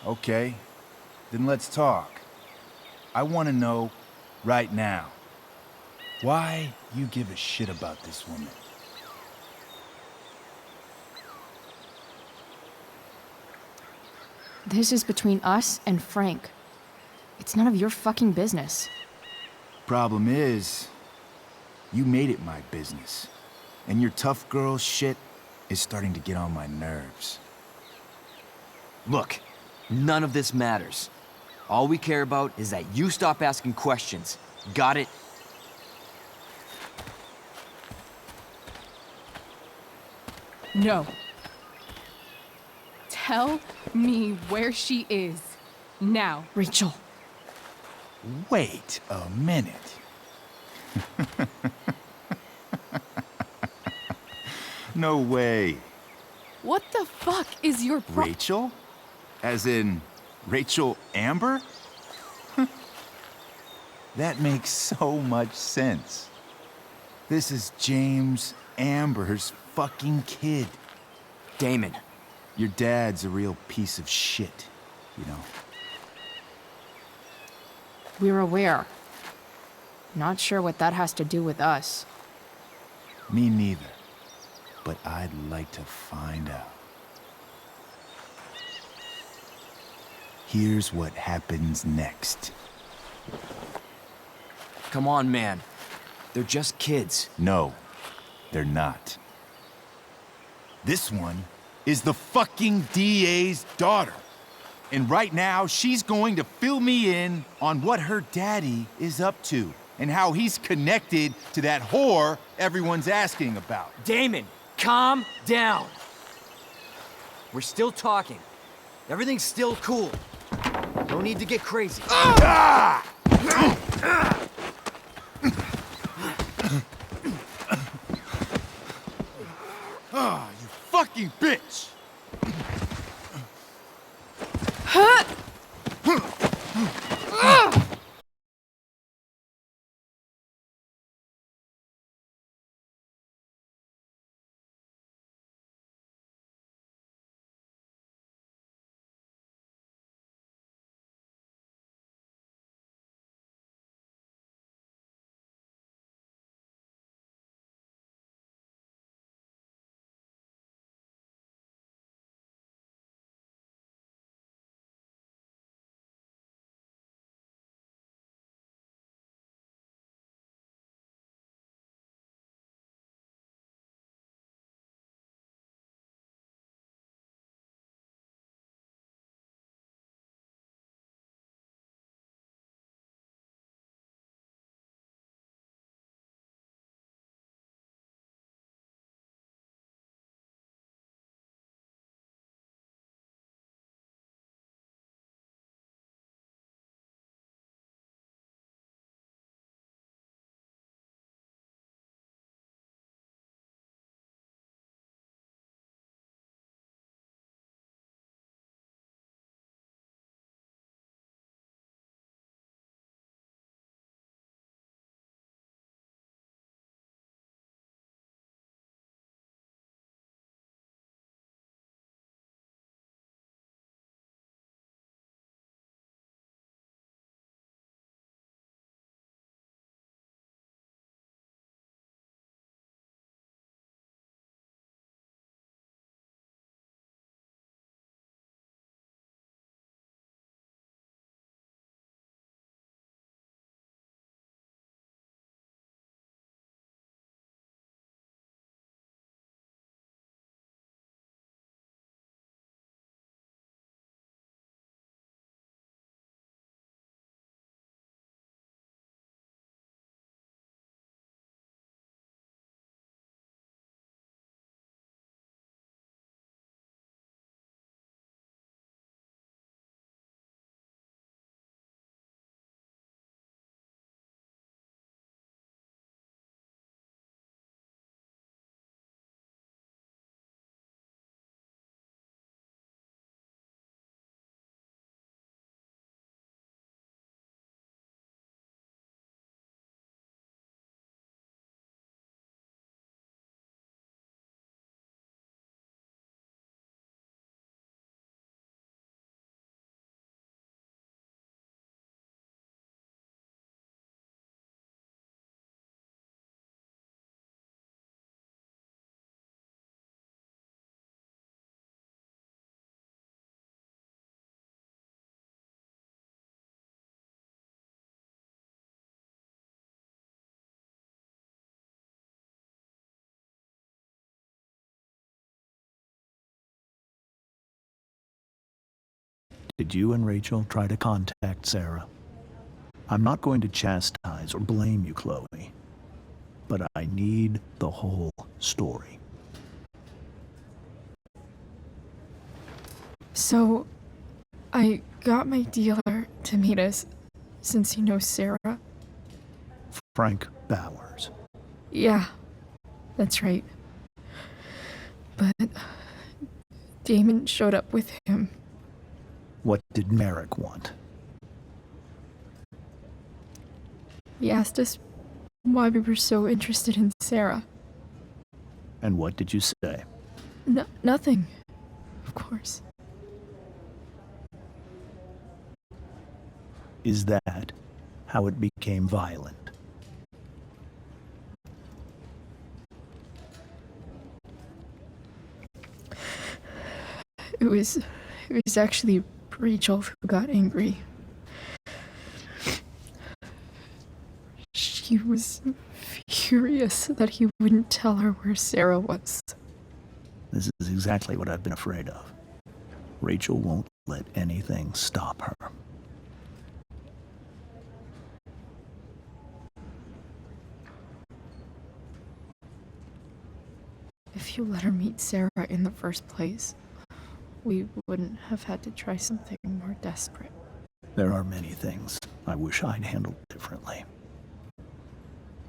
Okay, then let's talk. I want to know right now why you give a shit about this woman. This is between us and Frank. It's none of your fucking business. Problem is, you made it my business, and your tough girl shit is starting to get on my nerves. Look, none of this matters. All we care about is that you stop asking questions. Got it? No. Tell me where she is. Now. Rachel. Wait a minute. No way. What the fuck is your Rachel? As in, Rachel Amber? That makes so much sense. This is James Amber's fucking kid. Damon. Your dad's a real piece of shit, you know. We're aware. Not sure what that has to do with us. Me neither. But I'd like to find out. Here's what happens next. Come on, man. They're just kids. No, they're not. This one is the fucking DA's daughter. And right now, she's going to fill me in on what her daddy is up to and how he's connected to that whore everyone's asking about. Damon, calm down. We're still talking. Everything's still cool. No need to get crazy. Ah! Ah, you fucking bitch! Did you and Rachel try to contact Sarah? I'm not going to chastise or blame you, Chloe, but I need the whole story. So, I got my dealer to meet us, since he knows Sarah. Frank Bowers. Yeah, that's right. But Damon showed up with him. What did Merrick want? He asked us why we were so interested in Sarah. And what did you say? Nothing, of course. Is that how it became violent? It was actually Rachel who got angry. She was furious that he wouldn't tell her where Sarah was. This is exactly what I've been afraid of. Rachel won't let anything stop her. If you let her meet Sarah in the first place, we wouldn't have had to try something more desperate. There are many things I wish I'd handled differently.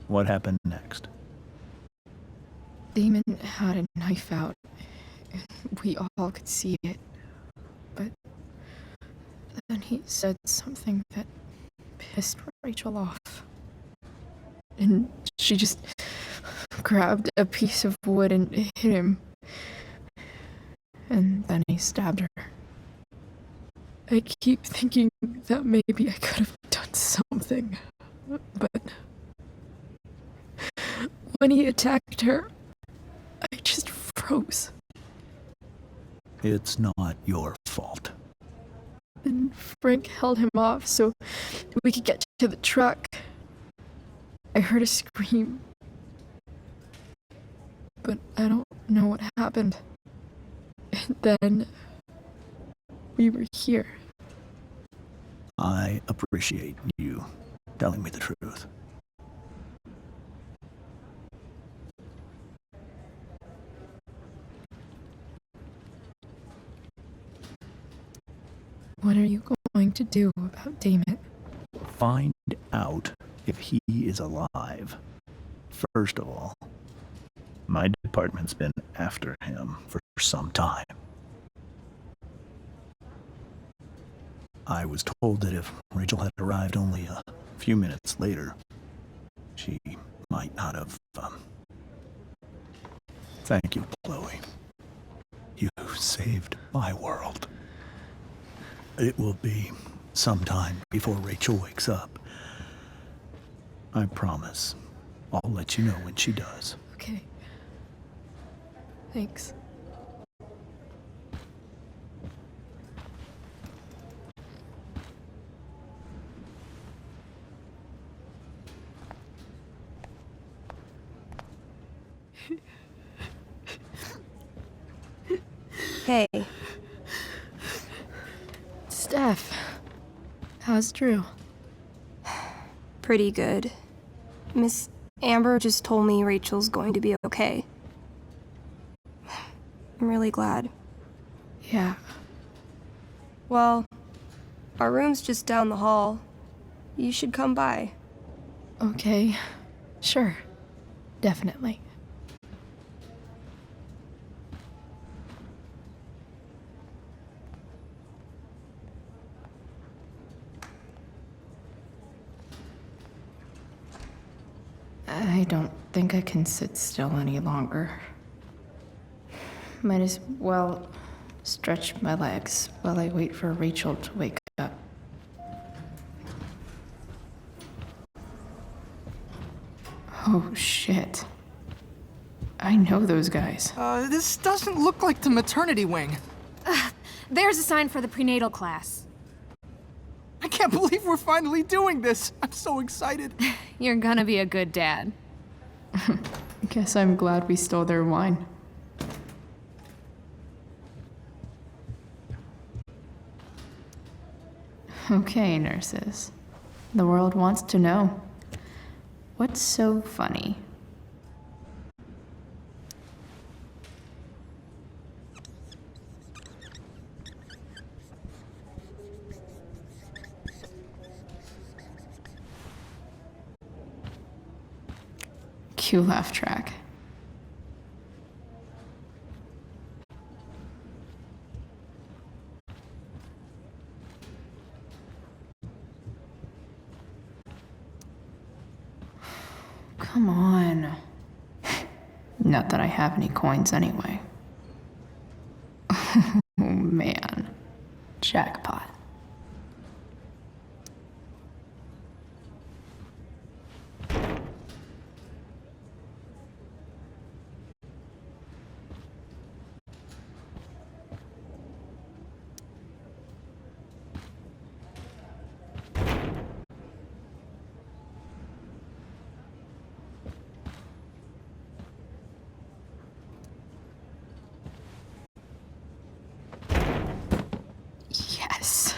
What happened next? Damon had a knife out, and we all could see it. But then he said something that pissed Rachel off. And she just grabbed a piece of wood and hit him. And then he stabbed her. I keep thinking that maybe I could have done something, but when he attacked her, I just froze. It's not your fault. And Frank held him off so we could get to the truck. I heard a scream, but I don't know what happened. And then we were here. I appreciate you telling me the truth. What are you going to do about Damon? Find out if he is alive. First of all, my department's been after him for some time. I was told that if Rachel had arrived only a few minutes later, she might not have. Thank you, Chloe. You saved my world. It will be some time before Rachel wakes up. I promise. I'll let you know when she does. Okay. Thanks. Hey. Steph. How's Drew? Pretty good. Miss Amber just told me Rachel's going to be okay. I'm really glad. Yeah. Well, our room's just down the hall. You should come by. Okay. Sure. Definitely. I don't think I can sit still any longer. Might as well stretch my legs while I wait for Rachel to wake up. Oh, shit. I know those guys. This doesn't look like the maternity wing. There's a sign for the prenatal class. I can't believe we're finally doing this. I'm so excited. You're gonna be a good dad. Guess I'm glad we stole their wine. Okay, nurses. The world wants to know. What's so funny? Cue laugh track. Come on. Not that I have any coins anyway. Oh man. Jackpot. Yes.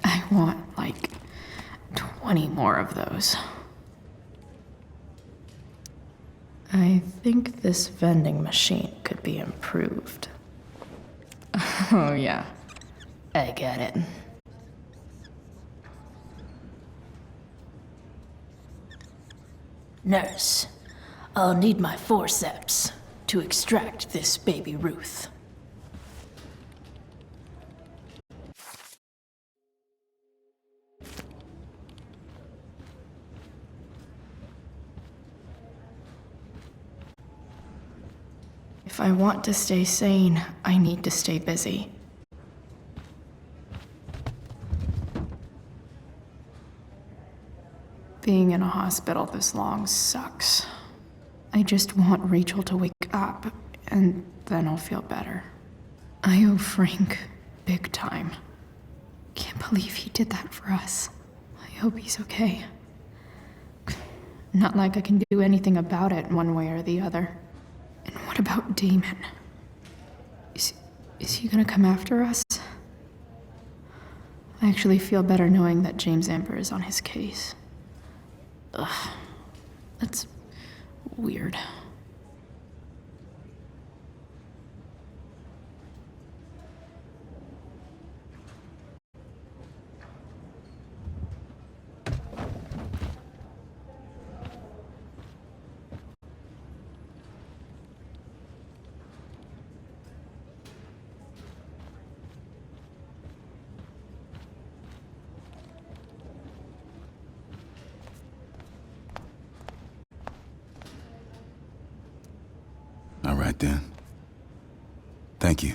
I want like 20 more of those. I think this vending machine could be improved. Oh yeah, I get it. Nurse, I'll need my forceps to extract this baby Ruth. If I want to stay sane, I need to stay busy. Being in a hospital this long sucks. I just want Rachel to wake up, and then I'll feel better. I owe Frank big time. Can't believe he did that for us. I hope he's okay. Not like I can do anything about it one way or the other. And what about Damon? Is he gonna come after us? I actually feel better knowing that James Amber is on his case. Ugh, that's weird. All right then. Thank you.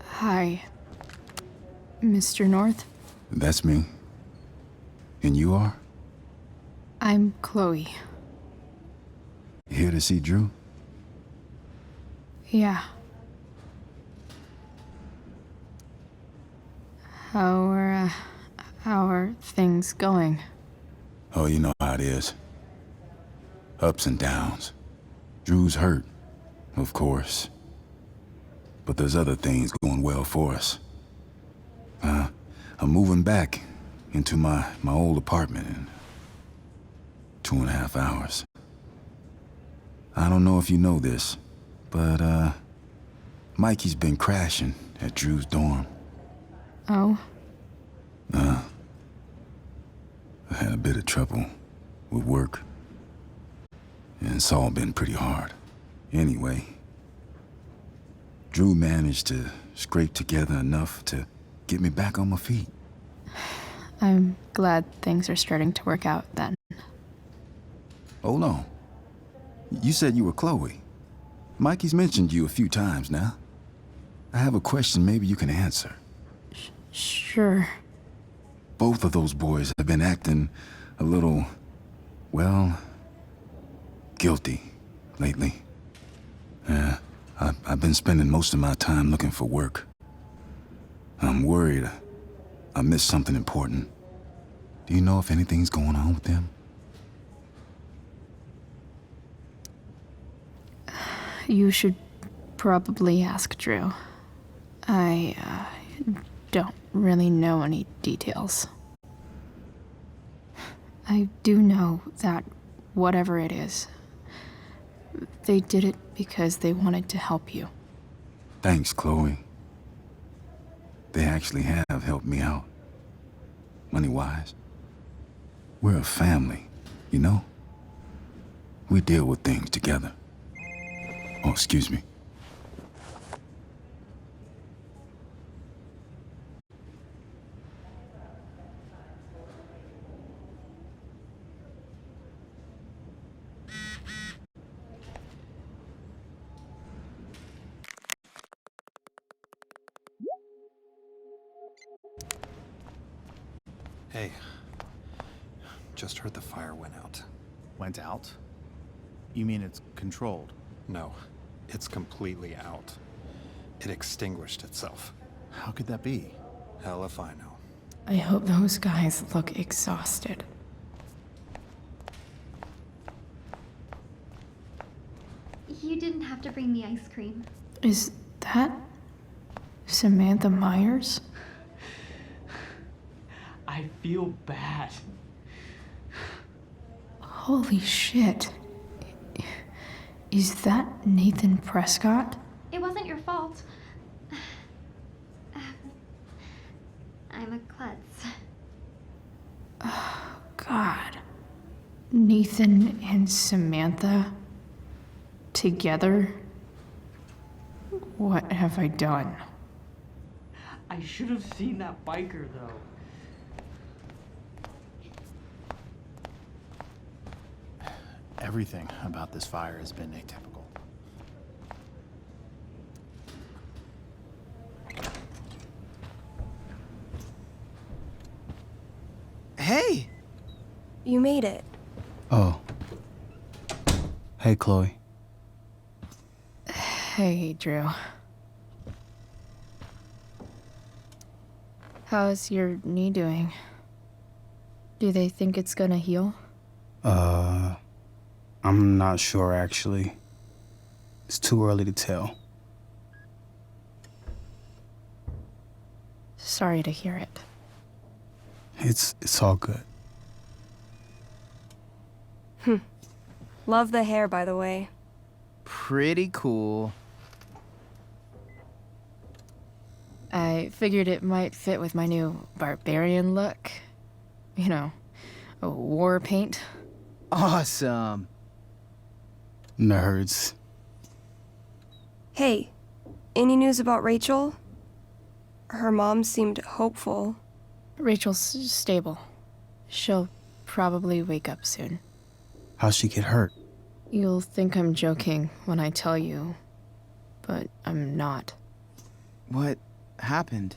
Hi, Mr. North. That's me. And you are? I'm Chloe. Here to see Drew? Yeah. How are things going? Oh, you know how it is. Ups and downs. Drew's hurt, of course. But there's other things going well for us. I'm moving back into my old apartment in 2.5 hours. I don't know if you know this, but Mikey's been crashing at Drew's dorm. Oh? I had a bit of trouble with work. And it's all been pretty hard. Anyway, Drew managed to scrape together enough to get me back on my feet. I'm glad things are starting to work out then. Hold on. You said you were Chloe. Mikey's mentioned you a few times now. I have a question maybe you can answer. Sure. Both of those boys have been acting a little, well, guilty lately. Yeah, I've been spending most of my time looking for work. I'm worried I missed something important. Do you know if anything's going on with them? You should probably ask Drew. I don't really know any details. I do know that whatever it is, they did it because they wanted to help you. Thanks, Chloe. They actually have helped me out. Money-wise. We're a family, you know? We deal with things together. Oh, excuse me. Hey, just heard the fire went out. Went out? You mean it's controlled? No, it's completely out. It extinguished itself. How could that be? Hell if I know. I hope those guys look exhausted. You didn't have to bring me ice cream. Is that Samantha Myers? I feel bad. Holy shit. Is that Nathan Prescott? It wasn't your fault. I'm a klutz. Oh, God. Nathan and Samantha together? What have I done? I should have seen that biker, though. Everything about this fire has been atypical. Hey! You made it. Oh. Hey, Chloe. Hey, Drew. How's your knee doing? Do they think it's gonna heal? I'm not sure, actually. It's too early to tell. Sorry to hear it. It's all good. Love the hair, by the way. Pretty cool. I figured it might fit with my new barbarian look. You know, a war paint. Awesome. Nerds. Hey, any news about Rachel? Her mom seemed hopeful. Rachel's stable. She'll probably wake up soon. How'd she get hurt? You'll think I'm joking when I tell you, but I'm not. What happened?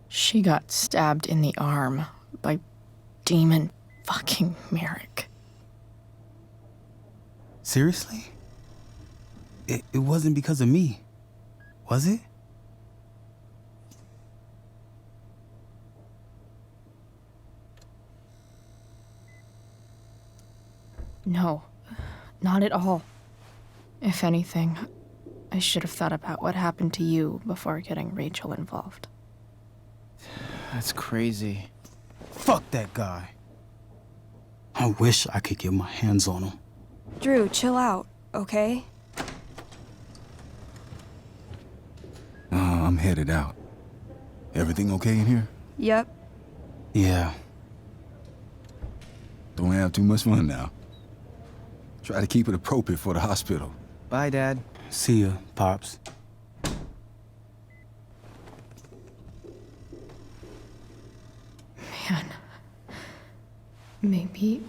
She got stabbed in the arm by Demon fucking Merrick. Seriously? It wasn't because of me, was it? No, not at all. If anything, I should have thought about what happened to you before getting Rachel involved. That's crazy. Fuck that guy. I wish I could get my hands on him. Drew, chill out, okay? I'm headed out. Everything okay in here? Yep. Yeah. Don't have too much fun now. Try to keep it appropriate for the hospital. Bye, Dad. See ya, Pops. Man, maybe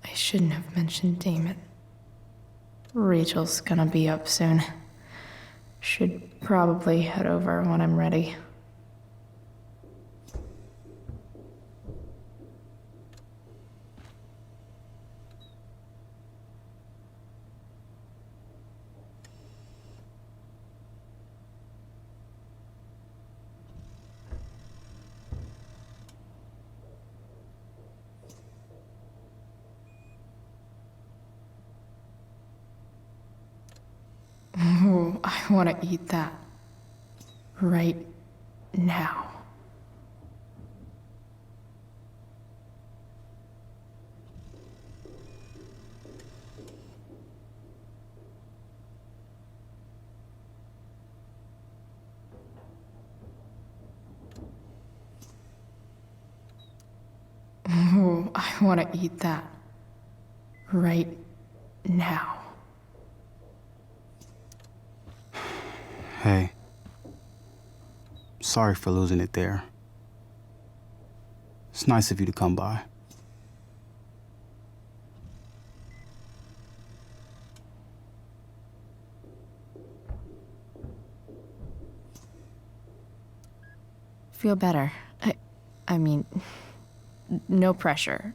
I shouldn't have mentioned Damon. Rachel's gonna be up soon. Should probably head over when I'm ready. want to eat that right now. Ooh, I want to eat that right now. Hey. Sorry for losing it there. It's nice of you to come by. Feel better. I mean, no pressure.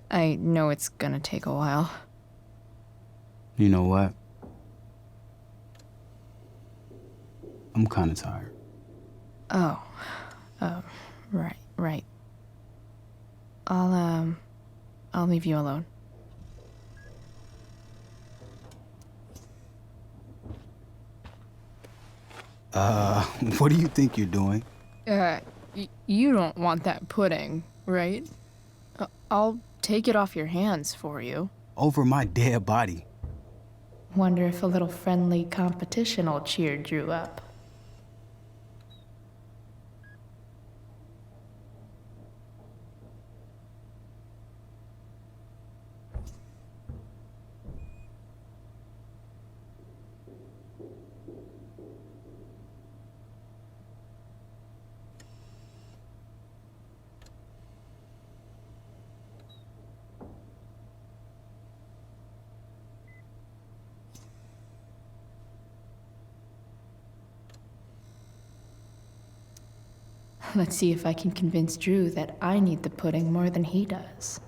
I know it's gonna take a while. You know what? I'm kinda tired. Oh, right. I'll leave you alone. What do you think you're doing? You don't want that pudding, right? I'll take it off your hands for you. Over my dead body. Wonder if a little friendly competition'll cheer Drew up. Let's see if I can convince Drew that I need the pudding more than he does.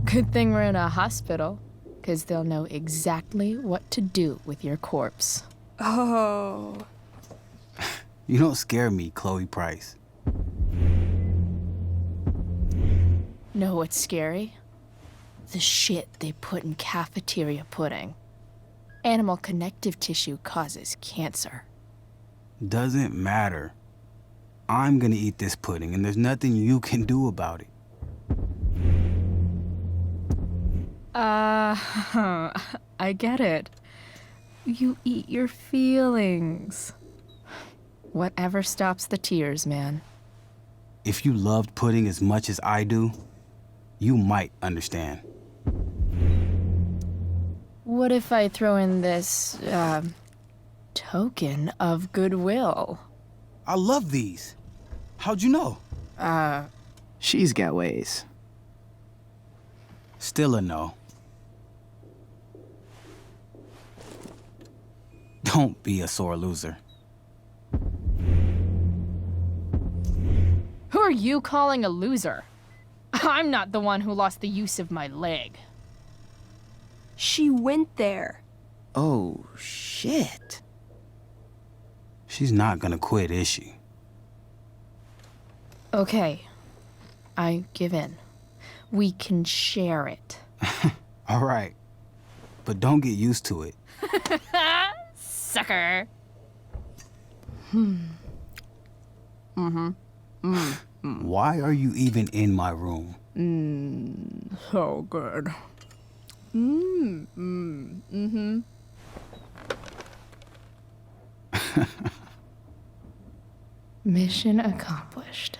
Good thing we're in a hospital, because they'll know exactly what to do with your corpse. Oh. You don't scare me, Chloe Price. Know what's scary? The shit they put in cafeteria pudding. Animal connective tissue causes cancer. Doesn't matter. I'm gonna eat this pudding, and there's nothing you can do about it. I get it. You eat your feelings. Whatever stops the tears, man. If you loved pudding as much as I do, you might understand. What if I throw in this, token of goodwill? I love these. How'd you know? She's got ways. Still a no. Don't be a sore loser. Who are you calling a loser? I'm not the one who lost the use of my leg. She went there. Oh, shit. She's not gonna quit, is she? Okay. I give in. We can share it. All right. But don't get used to it. Sucker. Why are you even in my room? So good. Mission accomplished.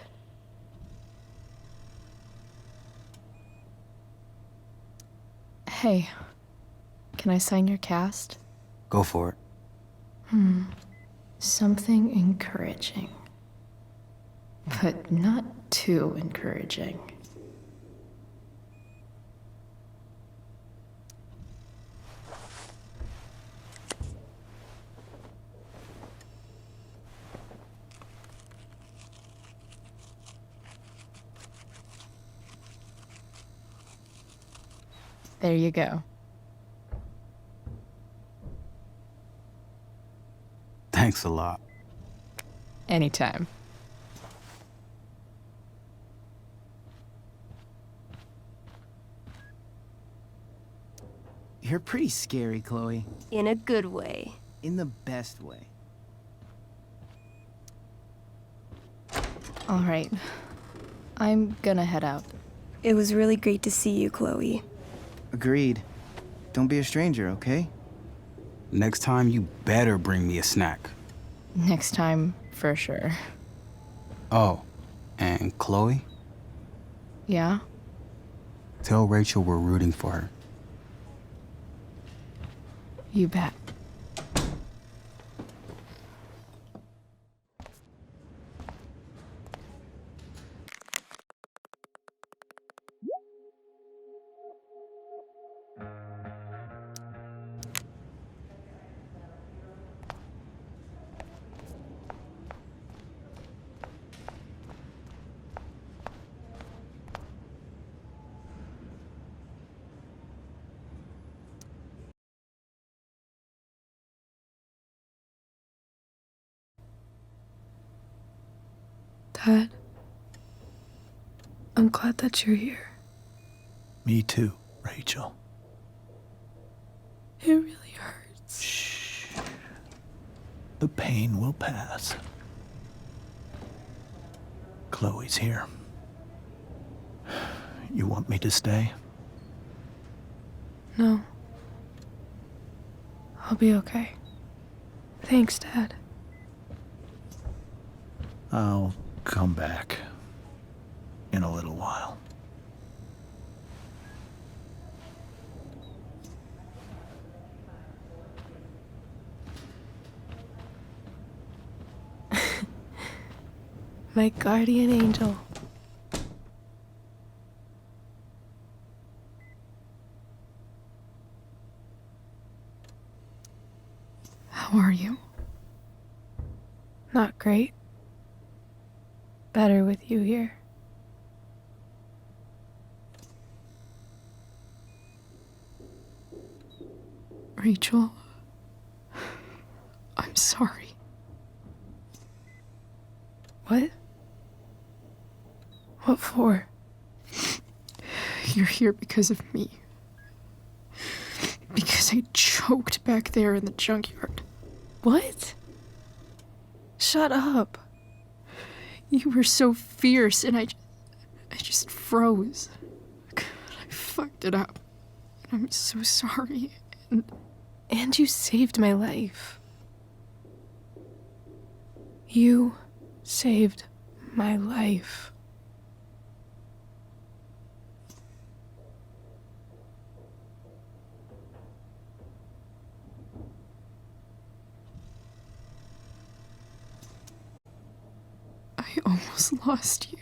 Hey, can I sign your cast? Go for it. Something encouraging. But not too encouraging. There you go. Thanks a lot. Anytime. You're pretty scary, Chloe. In a good way. In the best way. All right. I'm gonna head out. It was really great to see you, Chloe. Agreed. Don't be a stranger, okay? Next time, you better bring me a snack. Next time, for sure. Oh, and Chloe? Yeah? Tell Rachel we're rooting for her. You bet. Dad, I'm glad that you're here. Me too, Rachel. It really hurts. Shh. The pain will pass. Chloe's here. You want me to stay? No. I'll be okay. Thanks, Dad. I'll come back in a little while. My guardian angel. How are you? Not great. Better with you here. Rachel, I'm sorry. What? What for? You're here because of me. Because I choked back there in the junkyard. What? Shut up. You were so fierce, and I just froze. God, I fucked it up. And I'm so sorry. And you saved my life. You saved my life. I almost lost you.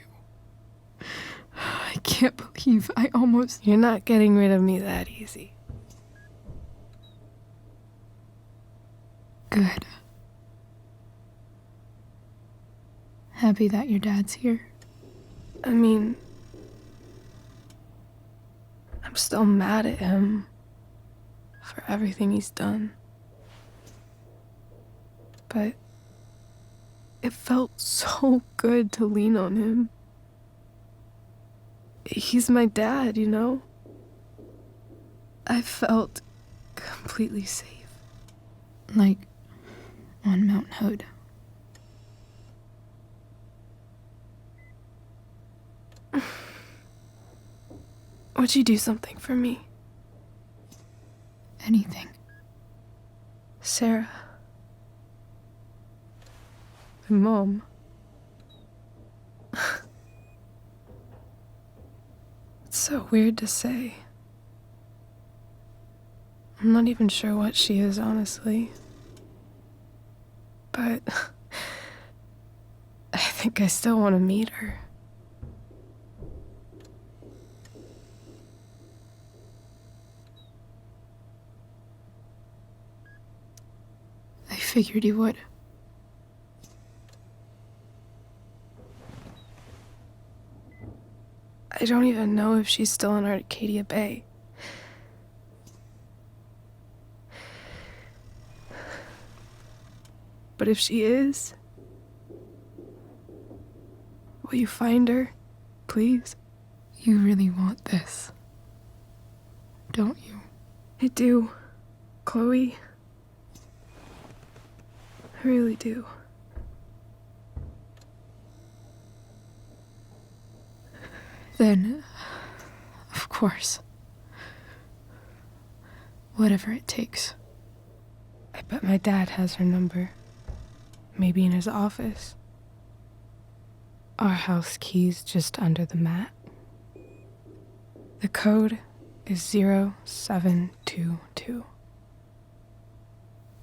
I can't believe I almost... You're not getting rid of me that easy. Good. Happy that your dad's here. I mean, I'm still mad at him for everything he's done. But it felt so good to lean on him. He's my dad, you know? I felt completely safe. Like on Mount Hood. Would you do something for me? Anything. Sarah. My mom. It's so weird to say. I'm not even sure what she is, honestly. But I think I still want to meet her. I figured you would. I don't even know if she's still in Arcadia Bay. But if she is, will you find her, please? You really want this, don't you? I do, Chloe. I really do. Then, of course. Whatever it takes. I bet my dad has her number. Maybe in his office. Our house key's just under the mat. The code is 0722.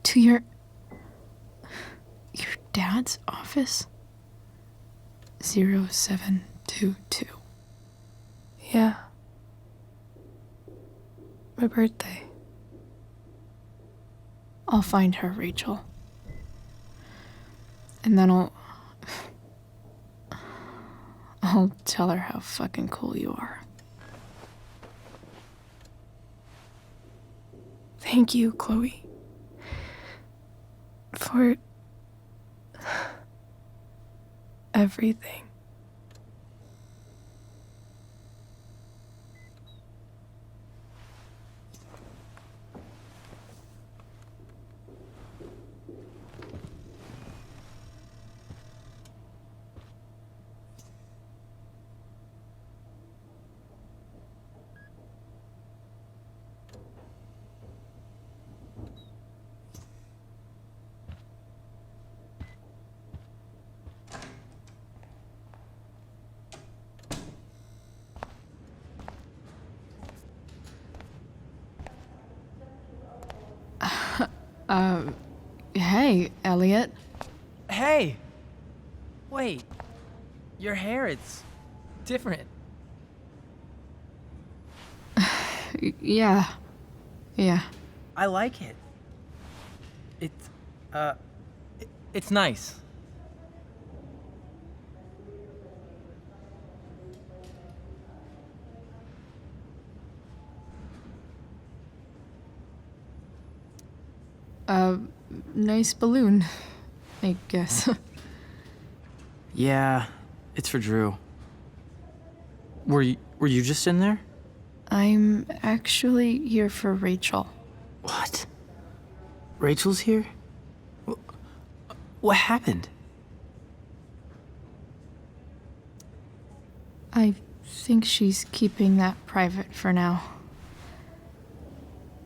To your dad's office? 0722. Yeah. My birthday. I'll find her, Rachel. And then I'll tell her how fucking cool you are. Thank you, Chloe. For everything. Hey, Elliot. Hey! Wait. Your hair, it's different. Yeah. I like it. It's nice. Nice balloon, I guess. Yeah, it's for Drew. Were you just in there? I'm actually here for Rachel. What? Rachel's here? What happened? I think she's keeping that private for now.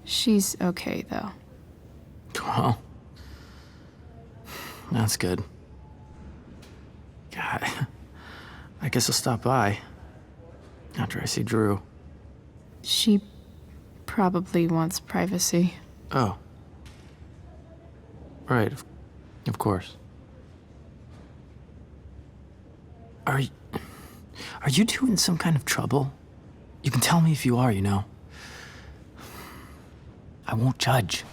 She's okay, though. Well, that's good. God, I guess I'll stop by after I see Drew. She probably wants privacy. Oh. Right, of course. Are you two in some kind of trouble? You can tell me if you are, you know. I won't judge.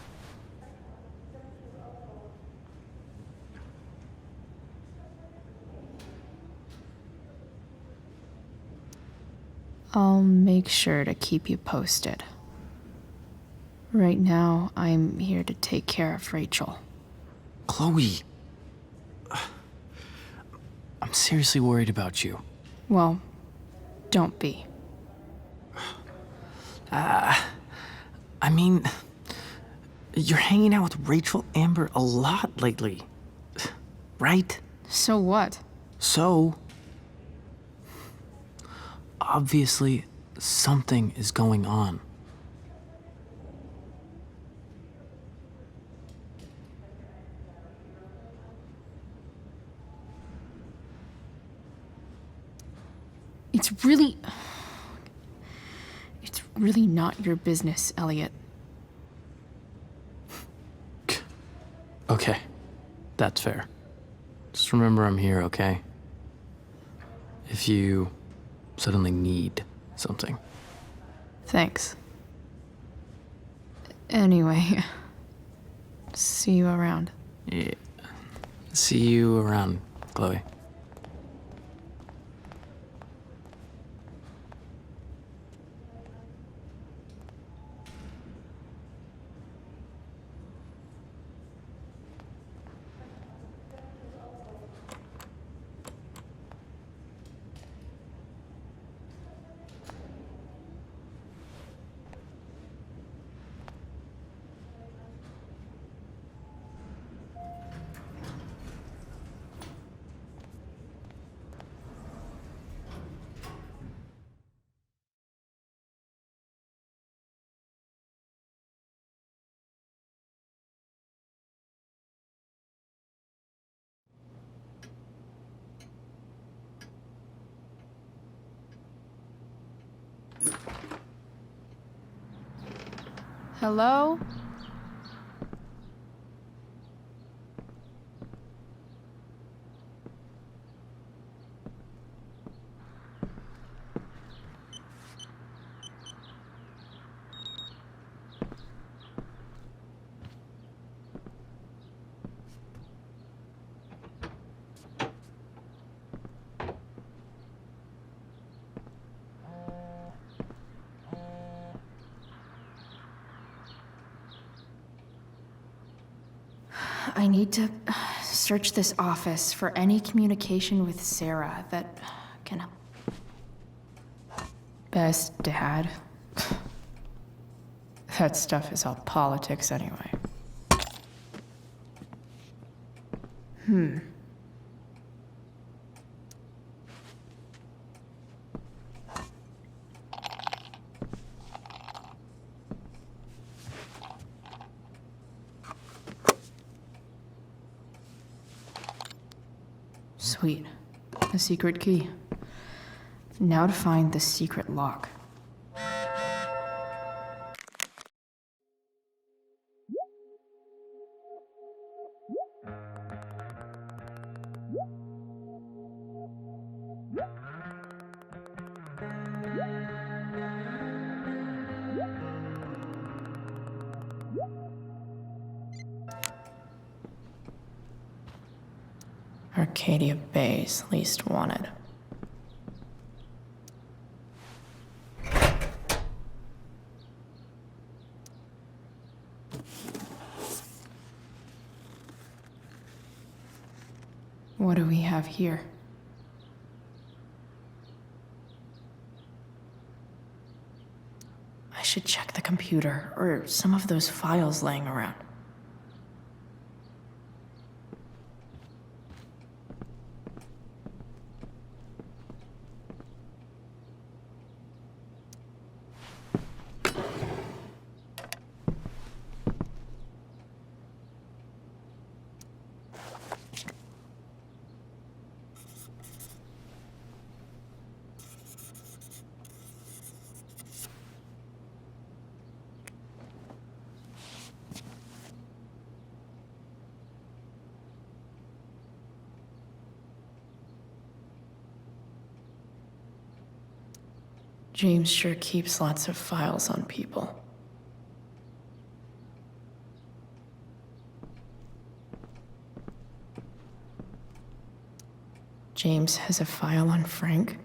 I'll make sure to keep you posted. Right now, I'm here to take care of Rachel. Chloe. I'm seriously worried about you. Well, don't be. I mean, you're hanging out with Rachel Amber a lot lately, right? So what? So, obviously, something is going on. It's really not your business, Elliot. Okay, that's fair. Just remember I'm here, okay? If you suddenly need something. Thanks. Anyway, see you around. Yeah. See you around, Chloe. Hello? I need to search this office for any communication with Sarah that can... Best dad. That stuff is all politics anyway. Sweet. A secret key. Now to find the secret lock. Arcadia Bay's least wanted. What do we have here? I should check the computer or some of those files laying around. James sure keeps lots of files on people. James has a file on Frank?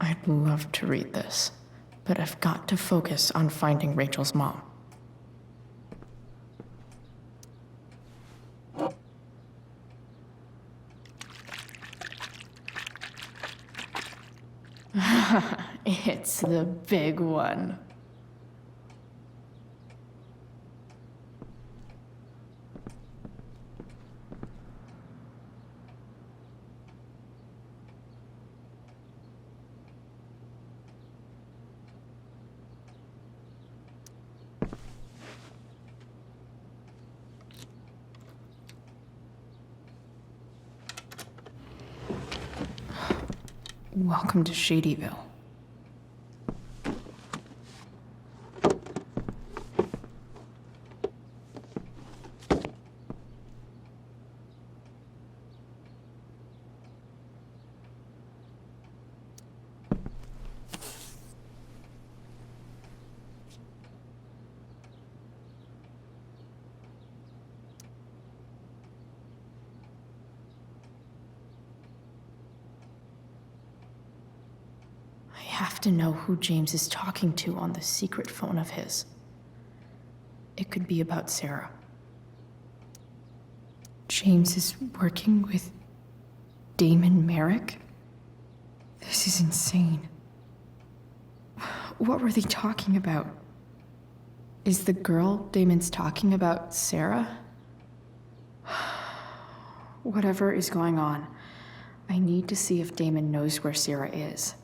I'd love to read this, but I've got to focus on finding Rachel's mom. It's the big one. Welcome to Shadyville. I have to know who James is talking to on the secret phone of his. It could be about Sarah. James is working with Damon Merrick? This is insane. What were they talking about? Is the girl Damon's talking about Sarah? Whatever is going on, I need to see if Damon knows where Sarah is.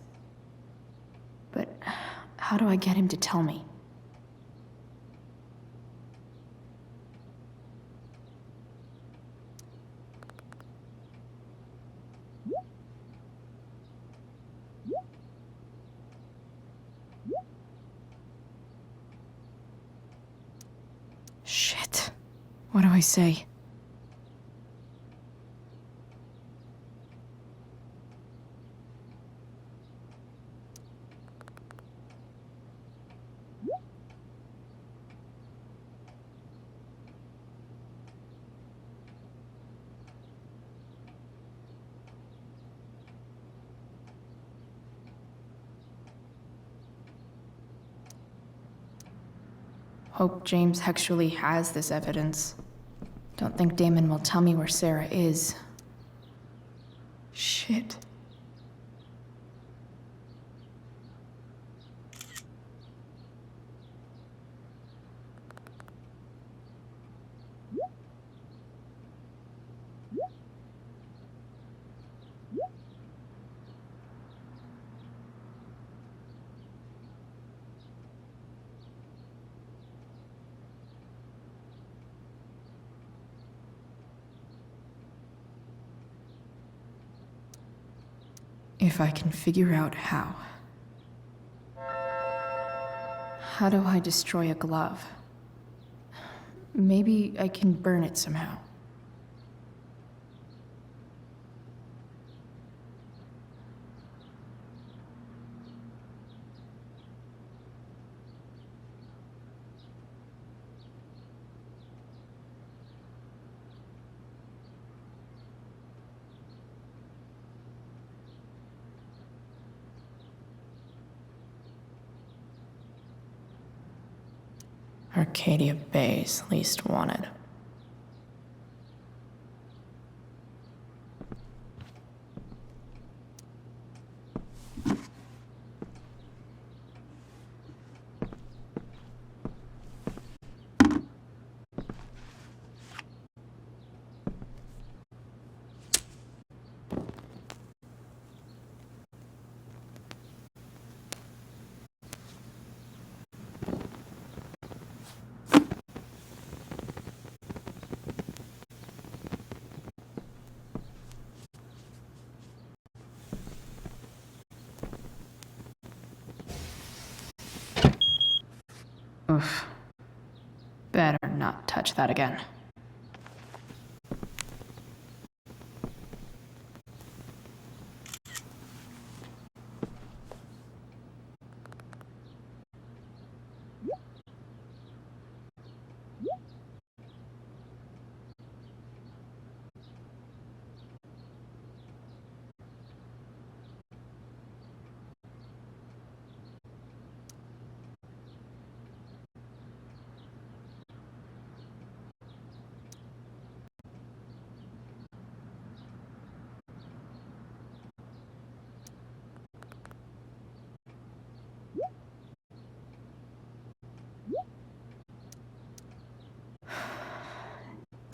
But how do I get him to tell me? What do I say? Hope James actually has this evidence. Don't think Damon will tell me where Sarah is. Shit. If I can figure out how. How do I destroy a glove? Maybe I can burn it somehow. Arcadia Bay's least wanted. Oof. Better not touch that again.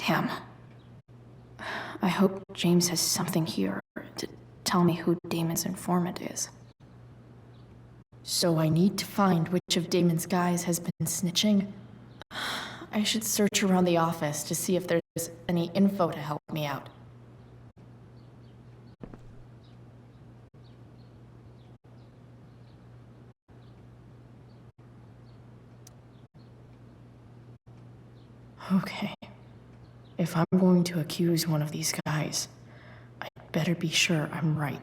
Damn. I hope James has something here to tell me who Damon's informant is. So I need to find which of Damon's guys has been snitching. I should search around the office to see if there's any info to help me out. Okay. If I'm going to accuse one of these guys, I'd better be sure I'm right.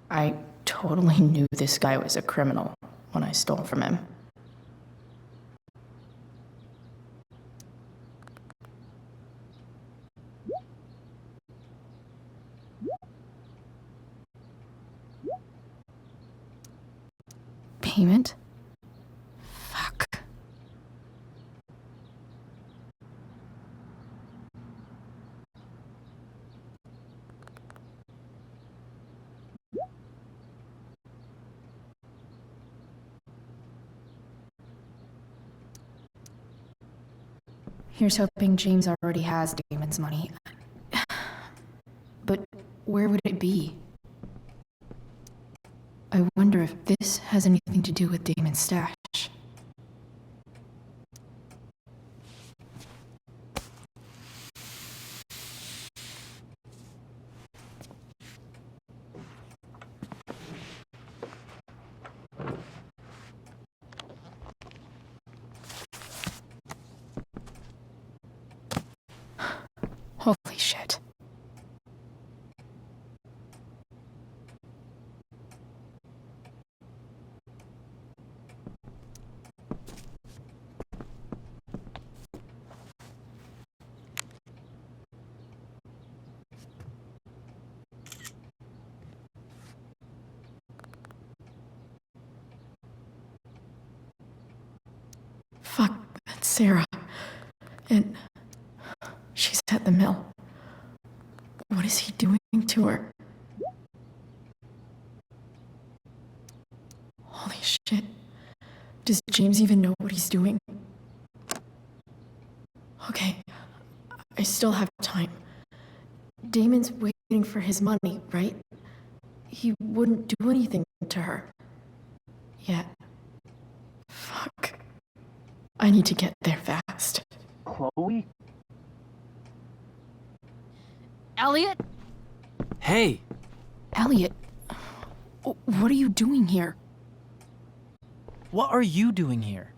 I totally knew this guy was a criminal when I stole from him. Payment? Fuck. Here's hoping James already has Damon's money. But where would it be? I wonder if this has anything to do with Damon's stash. Fuck, that's Sarah. And she's at the mill. What is he doing to her? Holy shit. Does James even know what he's doing? Okay, I still have time. Damon's waiting for his money, right? He wouldn't do anything to her. Yet. Fuck. I need to get there fast. Chloe? Elliot? Hey! Elliot, what are you doing here? What are you doing here?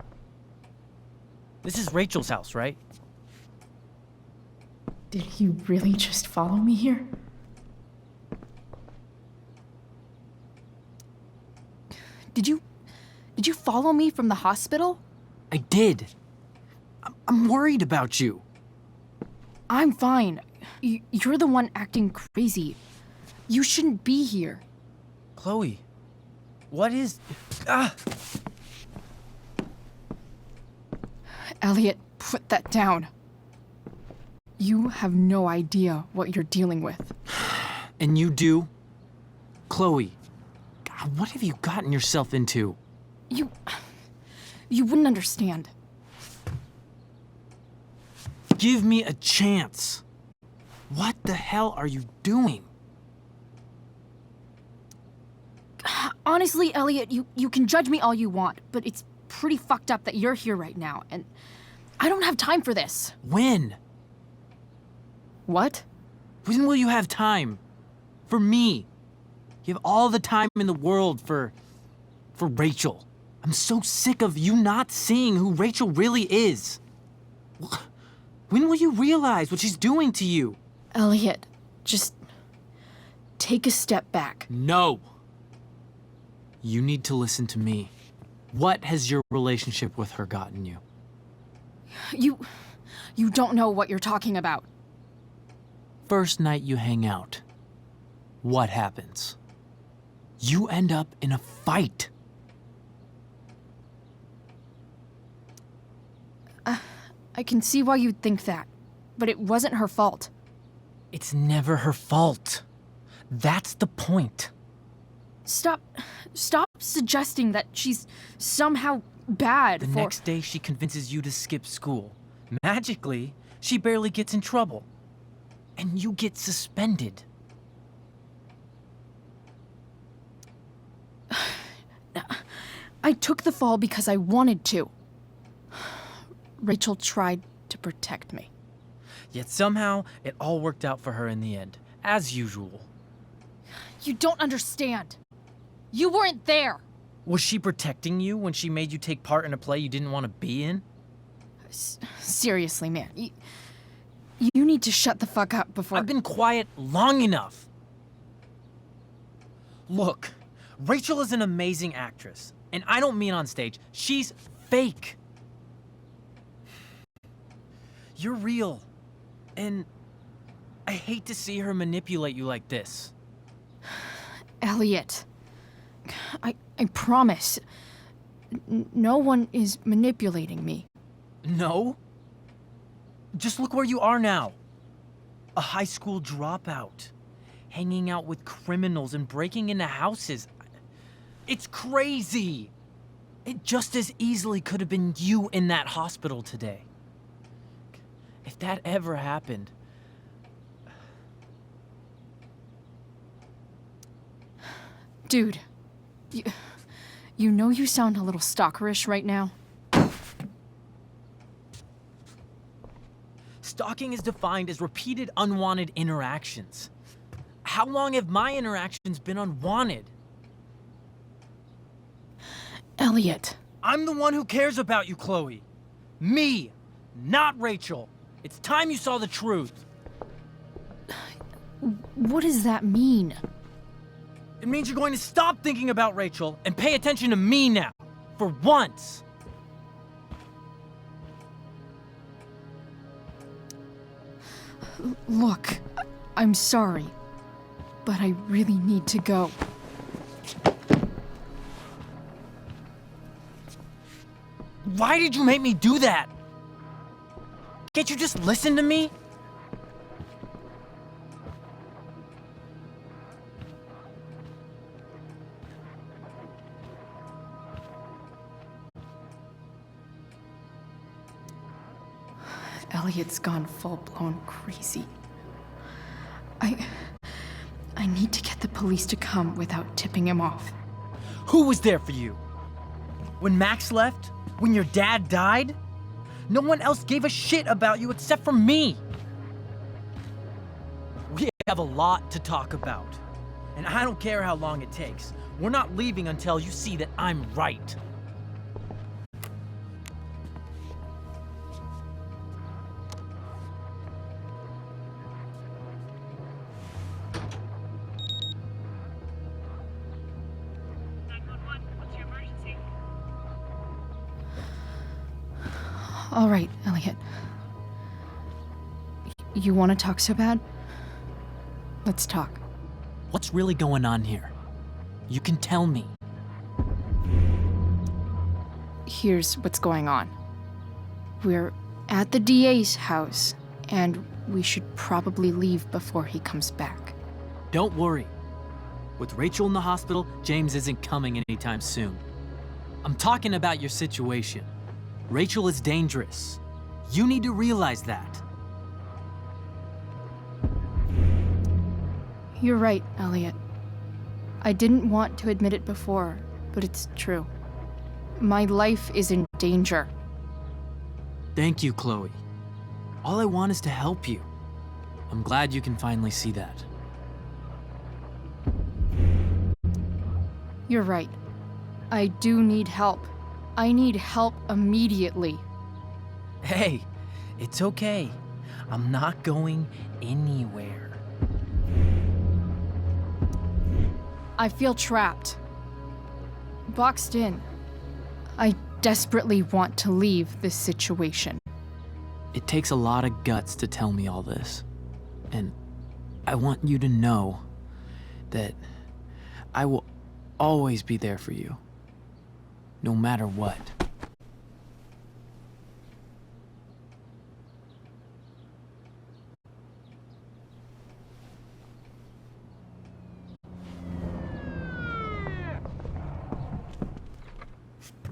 This is Rachel's house, right? Did he really just follow me here? Did you follow me from the hospital? I did. I'm worried about you. I'm fine. You're the one acting crazy. You shouldn't be here. Chloe, what is... Ah! Elliot, put that down. You have no idea what you're dealing with. And you do? Chloe, God, what have you gotten yourself into? You wouldn't understand. Give me a chance. What the hell are you doing? Honestly, Elliot, you can judge me all you want, but it's pretty fucked up that you're here right now, and I don't have time for this. When? What? When will you have time? For me. You have all the time in the world for Rachel. I'm so sick of you not seeing who Rachel really is. When will you realize what she's doing to you? Elliot, just take a step back. No. You need to listen to me. What has your relationship with her gotten you? You don't know what you're talking about. First night you hang out, what happens? You end up in a fight. I can see why you'd think that, but it wasn't her fault. It's never her fault. That's the point. Stop suggesting that she's somehow bad The next day she convinces you to skip school. Magically, she barely gets in trouble. And you get suspended. I took the fall because I wanted to. Rachel tried to protect me. Yet somehow, it all worked out for her in the end, as usual. You don't understand. You weren't there. Was she protecting you when she made you take part in a play you didn't want to be in? Seriously, man. You need to shut the fuck up before... I've been quiet long enough. Look, Rachel is an amazing actress. And I don't mean on stage. She's fake. You're real. And I hate to see her manipulate you like this. Elliot, I promise. No one is manipulating me. No? Just look where you are now. A high school dropout. Hanging out with criminals and breaking into houses. It's crazy. It just as easily could have been you in that hospital today. If that ever happened... Dude, you know you sound a little stalkerish right now? Stalking is defined as repeated unwanted interactions. How long have my interactions been unwanted? Elliot. I'm the one who cares about you, Chloe. Me, not Rachel. It's time you saw the truth. What does that mean? It means you're going to stop thinking about Rachel and pay attention to me now. For once. Look, I'm sorry, but I really need to go. Why did you make me do that? Can't you just listen to me? Elliot's gone full-blown crazy. I need to get the police to come without tipping him off. Who was there for you? When Max left? When your dad died? No one else gave a shit about you except for me. We have a lot to talk about. And I don't care how long it takes. We're not leaving until you see that I'm right. All right, Elliot. You want to talk so bad? Let's talk. What's really going on here? You can tell me. Here's what's going on. We're at the DA's house, and we should probably leave before he comes back. Don't worry. With Rachel in the hospital, James isn't coming anytime soon. I'm talking about your situation. Rachel is dangerous. You need to realize that. You're right, Elliot. I didn't want to admit it before, but it's true. My life is in danger. Thank you, Chloe. All I want is to help you. I'm glad you can finally see that. You're right. I do need help. I need help immediately. Hey, it's okay. I'm not going anywhere. I feel trapped. Boxed in. I desperately want to leave this situation. It takes a lot of guts to tell me all this. And I want you to know that I will always be there for you. No matter what.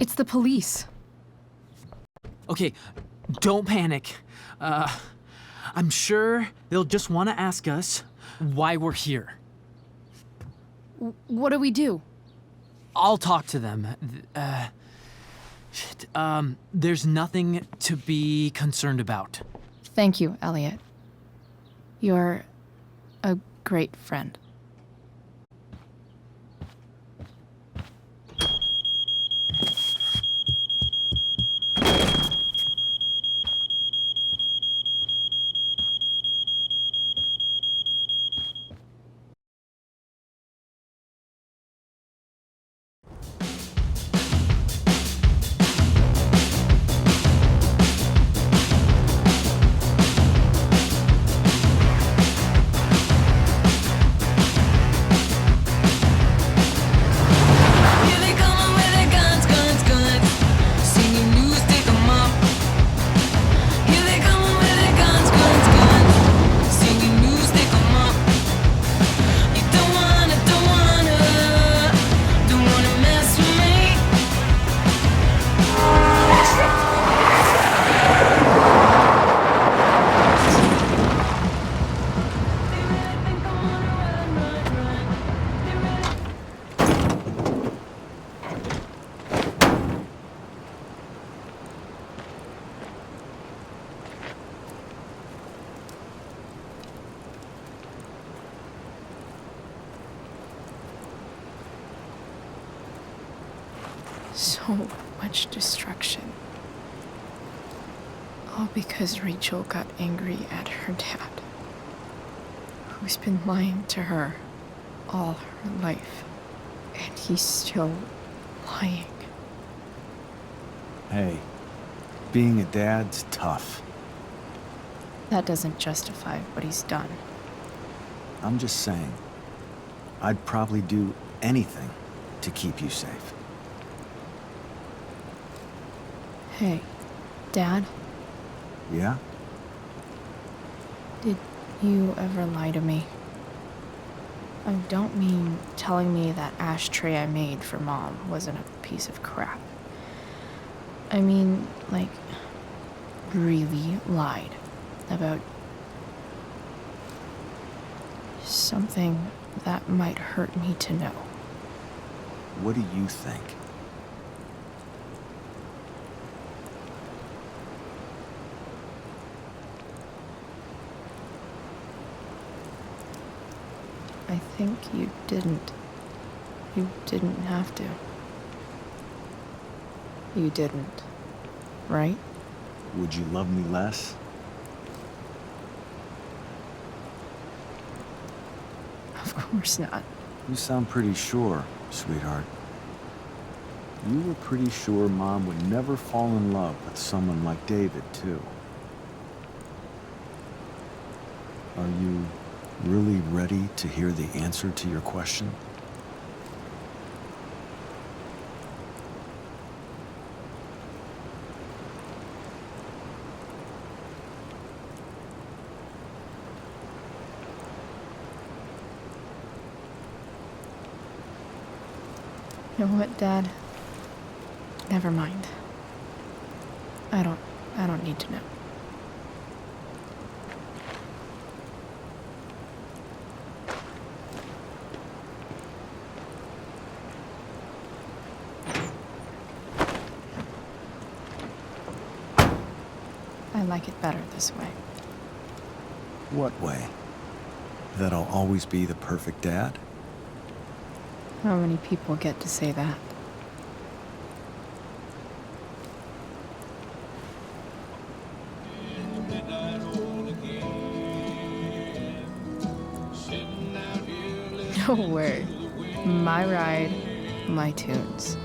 It's the police. Okay, don't panic. I'm sure they'll just want to ask us why we're here. What do we do? I'll talk to them. There's nothing to be concerned about. Thank you, Elliot. You're a great friend. So much destruction. All because Rachel got angry at her dad, who's been lying to her all her life. And he's still lying. Hey, being a dad's tough. That doesn't justify what he's done. I'm just saying, I'd probably do anything to keep you safe. Hey, Dad, Yeah? did you ever lie to me? I don't mean telling me that ashtray I made for Mom wasn't a piece of crap. I mean, like, really lied about something that might hurt me to know. What do you think? I think you didn't. You didn't have to. You didn't, right? Would you love me less? Of course not. You sound pretty sure, sweetheart. You were pretty sure Mom would never fall in love with someone like David, too. Are you really ready to hear the answer to your question? You know what, Dad? Never mind. I don't need to know. I like it better this way. What way? That I'll always be the perfect dad? How many people get to say that? No way. My ride, my tunes.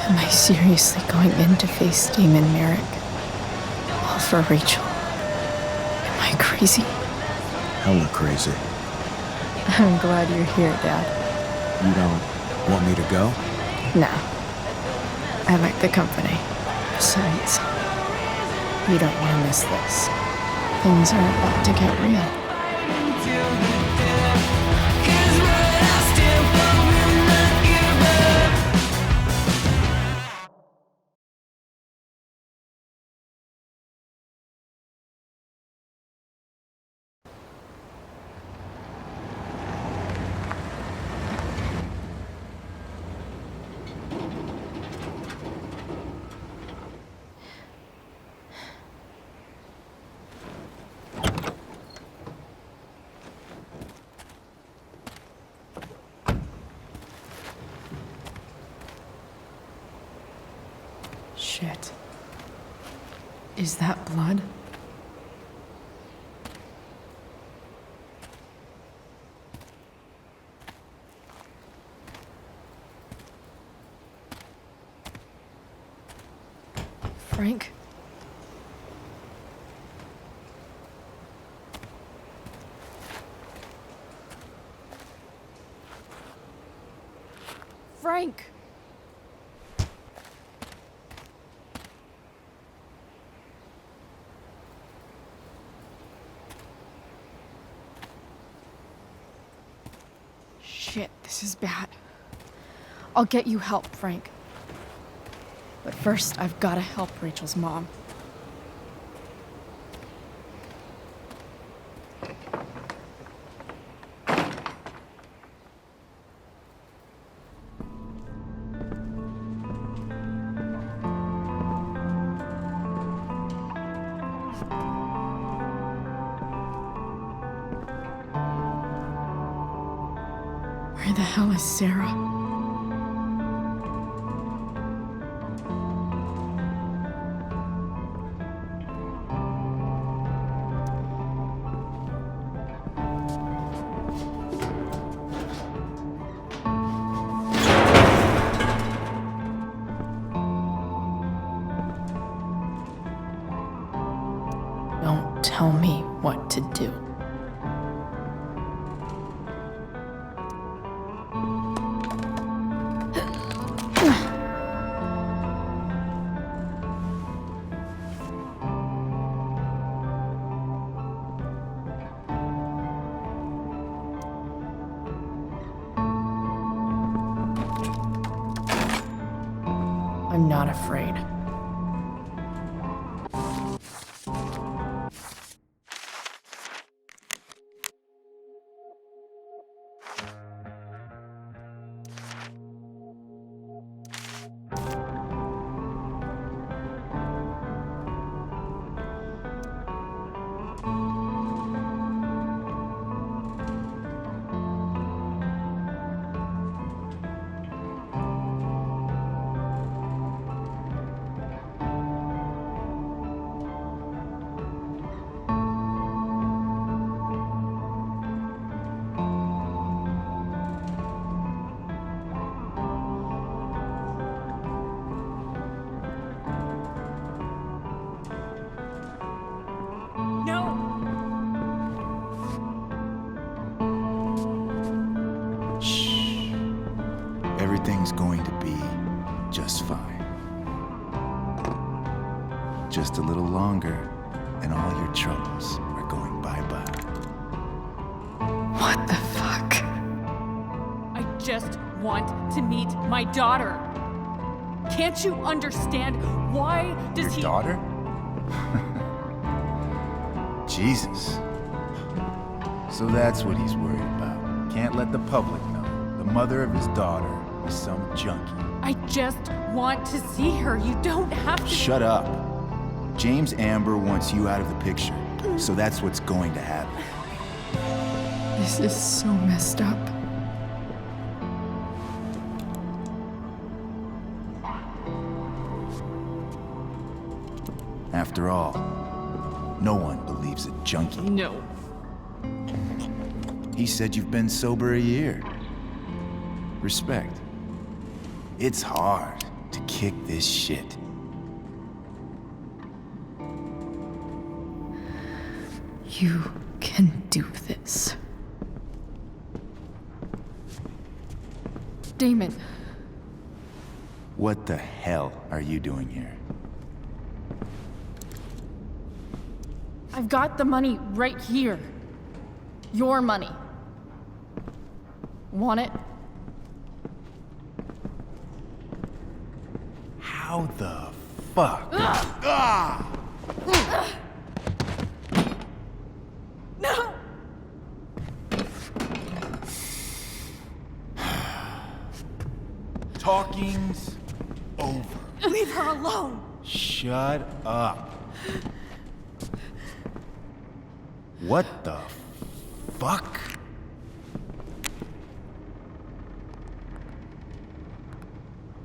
Am I seriously going in to face Damon Merrick? All for Rachel? Am I crazy? Hella crazy. I'm glad you're here, Dad. You don't want me to go? No. I like the company. Besides, you don't want to miss this. Things are about to get real. Shit. Is that blood? Frank? Frank! Shit, this is bad. I'll get you help, Frank. But first, I've gotta help Rachel's mom. Where the hell is Sarah? tell me what to do. I'm not afraid. Everything's going to be just fine. Just a little longer, and all your troubles are going bye-bye. What the fuck? I just want to meet my daughter. Can't you understand? Why does Your daughter? Jesus. So that's what he's worried about. Can't let the public know. The mother of his daughter is some junkie. I just want to see her. You don't have to. Shut up. James Amber wants you out of the picture, so that's what's going to happen. This is so messed up. After all, no one believes a junkie. No. He said you've been sober a year. Respect. It's hard to kick this shit. You can do this. Damon. What the hell are you doing here? I've got the money right here. Your money. Want it? How the fuck? Ah! No! Talking's over. Leave her alone. Shut up. What the fuck?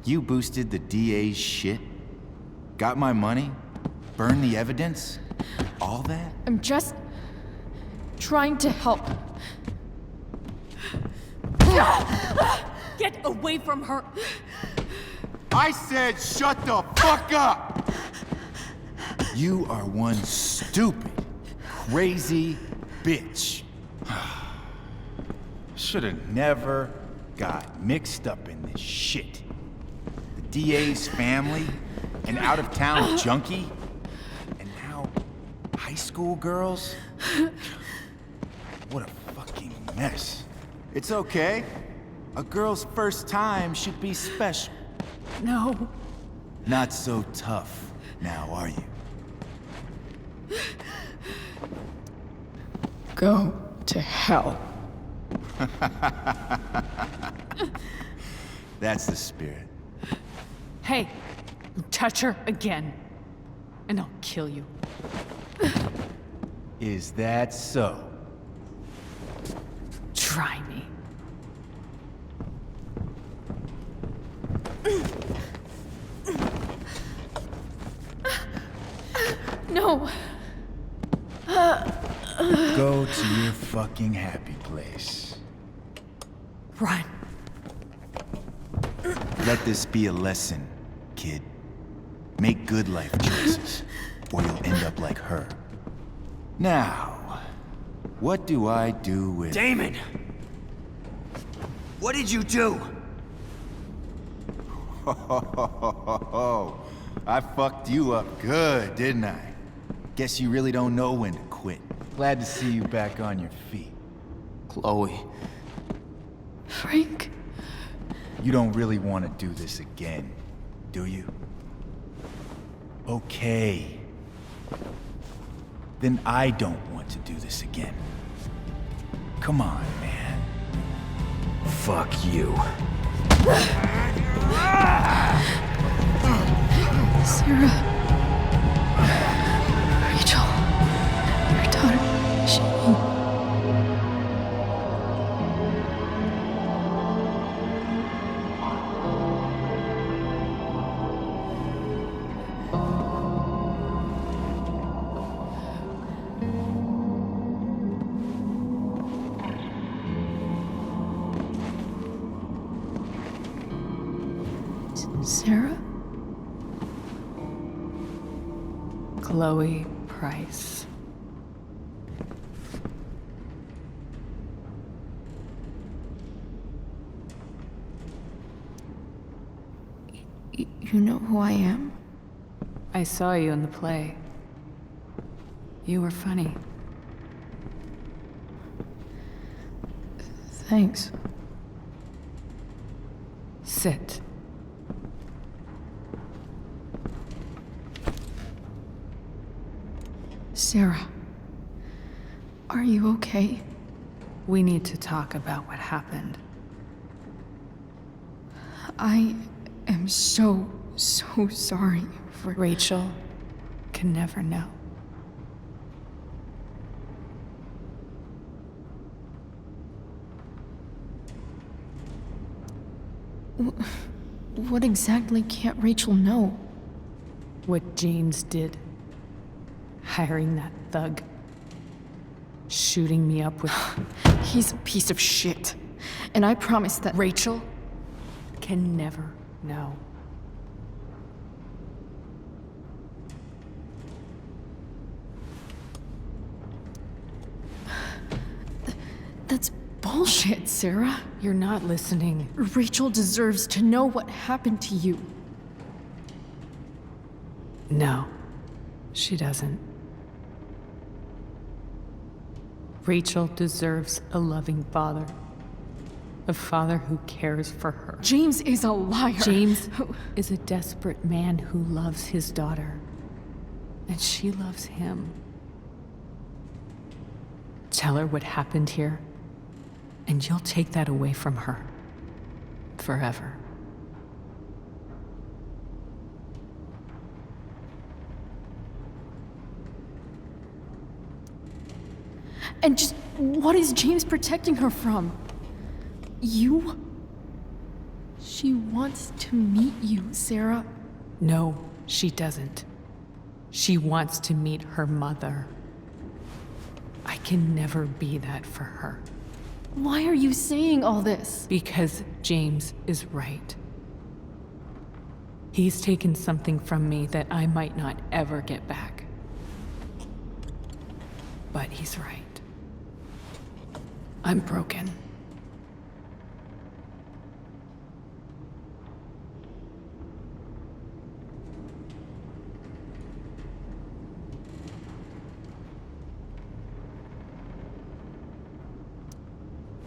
You boosted the DA's shit? Got my money? Burned the evidence? All that? I'm just trying to help. Get away from her. I said shut the fuck up! You are one stupid, crazy bitch. Should've never got mixed up in this shit. The DA's family, an out-of-town junkie, and now high school girls? What a fucking mess. It's okay. A girl's first time should be special. No. Not so tough now, are you? Go to hell. That's the spirit. Hey, you touch her again, and I'll kill you. Is that so? Try me. No. Go to your fucking happy place. Run. Let this be a lesson, kid. Make good life choices, or you'll end up like her. Now, what do I do with... Damon! What did you do? I fucked you up good, didn't I? Guess you really don't know when to quit. Glad to see you back on your feet. Chloe. Frank? You don't really want to do this again, do you? Okay. Then I don't want to do this again. Come on, man. Fuck you. Sarah. Rachel. Your daughter. She... Sarah? Chloe Price. You know who I am? I saw you in the play. You were funny. Thanks. Sit. Sarah, are you okay? We need to talk about what happened. I am so sorry for... Rachel can never know. What exactly can't Rachel know? What James did. Hiring that thug. Shooting me up with... He's a piece of shit. And I promise that... Rachel can never know. That's bullshit, Sarah. You're not listening. Rachel deserves to know what happened to you. No, she doesn't. Rachel deserves a loving father. A father who cares for her. James is a liar. James is a desperate man who loves his daughter. And she loves him. Tell her what happened here, and you'll take that away from her. Forever. And just what is James protecting her from? You? She wants to meet you, Sarah. No, she doesn't. She wants to meet her mother. I can never be that for her. Why are you saying all this? Because James is right. He's taken something from me that I might not ever get back. But he's right. I'm broken.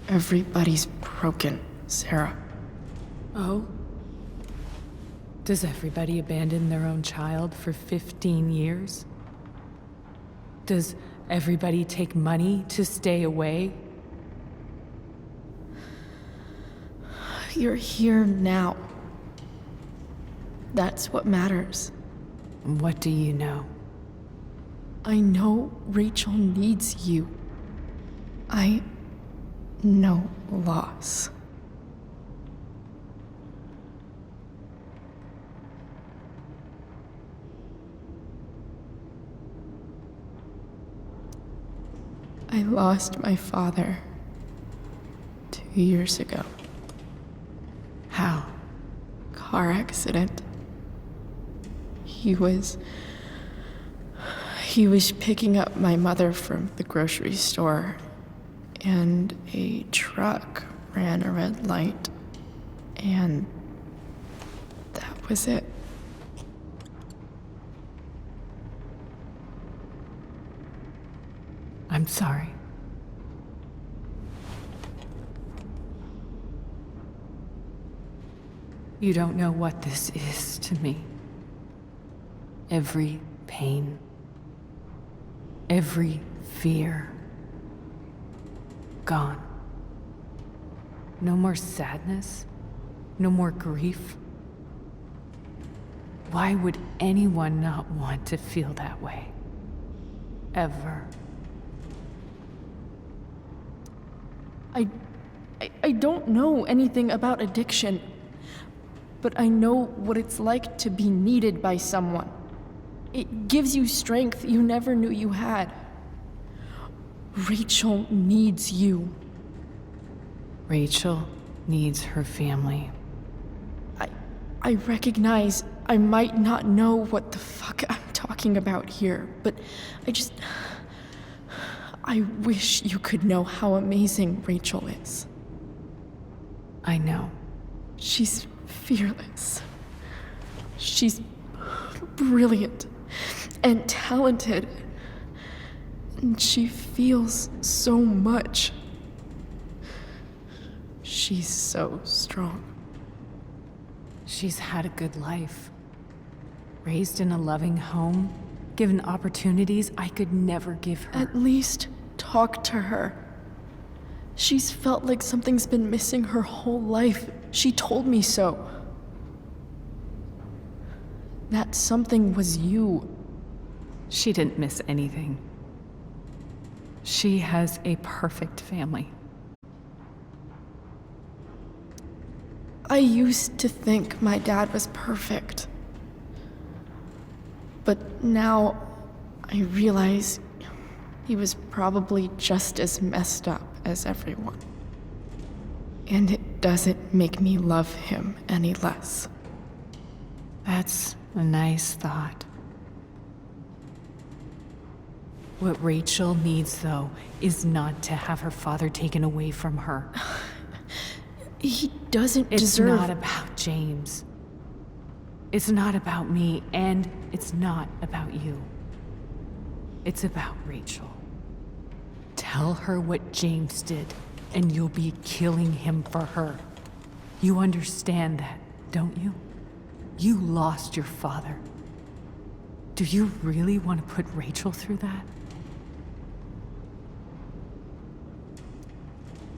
Everybody's broken, Sarah. Oh? Does everybody abandon their own child for 15 years? Does everybody take money to stay away? You're here now. That's what matters. What do you know? I know Rachel needs you. I know loss. I lost my father 2 years ago. How? Car accident. He He was picking up my mother from the grocery store, and a truck ran a red light, and that was it. I'm sorry. You don't know what this is to me. Every pain, every fear, gone. No more sadness, no more grief. Why would anyone not want to feel that way? Ever. I don't know anything about addiction, but I know what it's like to be needed by someone. It gives you strength you never knew you had. Rachel needs you. Rachel needs her family. I recognize I might not know what the fuck I'm talking about here, but I wish you could know how amazing Rachel is. I know. She's fearless. She's brilliant and talented. And she feels so much. She's so strong. She's had a good life. Raised in a loving home, given opportunities I could never give her. At least talk to her. She's felt like something's been missing her whole life. She told me so. That something was you. She didn't miss anything. She has a perfect family. I used to think my dad was perfect. But now I realize he was probably just as messed up as everyone. And it doesn't make me love him any less. That's a nice thought. What Rachel needs, though, is not to have her father taken away from her. He doesn't It's deserve... not about James. It's not about me, and it's not about you. It's about Rachel. Tell her what James did, and you'll be killing him for her. You understand that, don't you? You lost your father. Do you really want to put Rachel through that?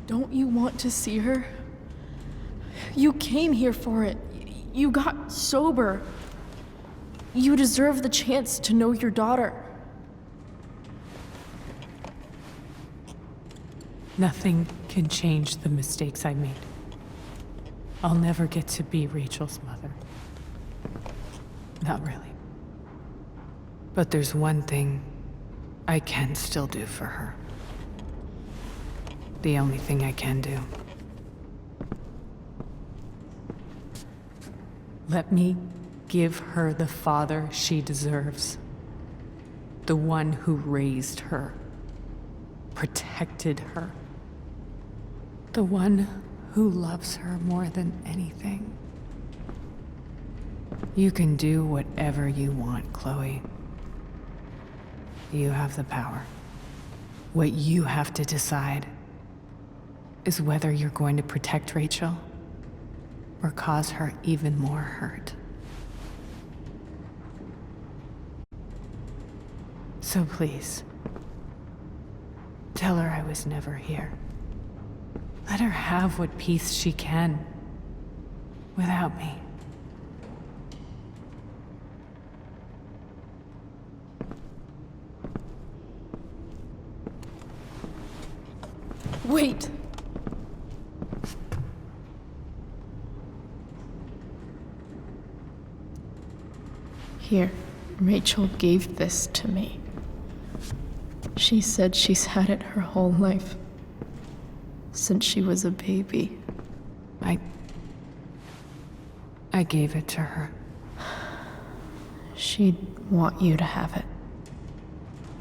Don't you want to see her? You came here for it. You got sober. You deserve the chance to know your daughter. Nothing can change the mistakes I made. I'll never get to be Rachel's mother. Not really. But there's one thing I can still do for her. The only thing I can do. Let me give her the father she deserves. The one who raised her, protected her. The one who loves her more than anything. You can do whatever you want, Chloe. You have the power. What you have to decide is whether you're going to protect Rachel or cause her even more hurt. So please, tell her I was never here. Let her have what peace she can without me. Wait! Here, Rachel gave this to me. She said she's had it her whole life. Since she was a baby. I gave it to her. She'd want you to have it.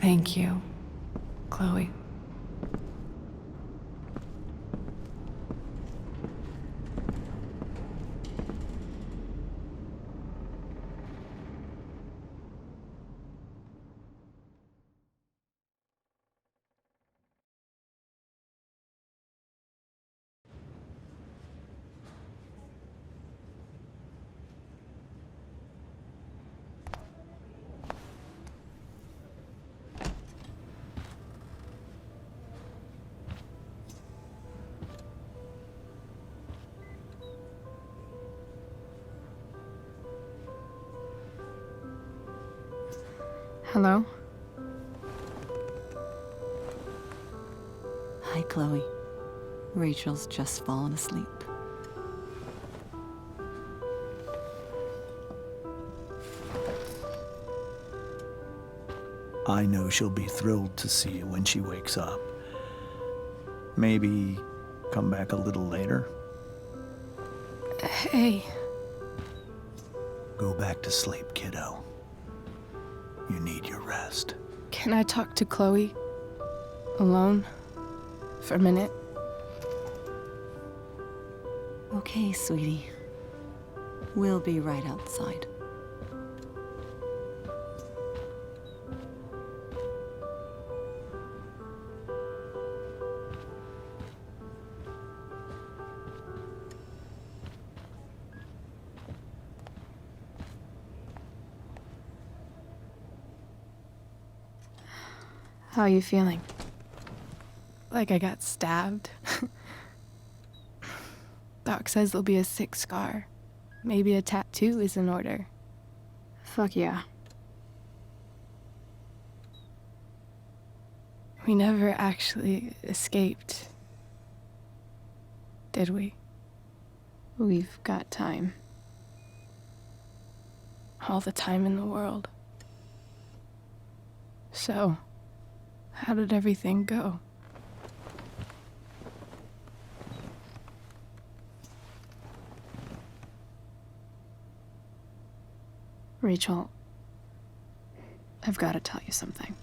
Thank you, Chloe. Hello? Hi, Chloe. Rachel's just fallen asleep. I know she'll be thrilled to see you when she wakes up. Maybe come back a little later. Hey. Go back to sleep, kiddo. You need your rest. Can I talk to Chloe? Alone? For a minute? Okay, sweetie. We'll be right outside. How are you feeling? Like I got stabbed? Doc says there'll be a sick scar. Maybe a tattoo is in order. Fuck yeah. We never actually escaped, did we? We've got time. All the time in the world. So, how did everything go? Rachel, I've got to tell you something.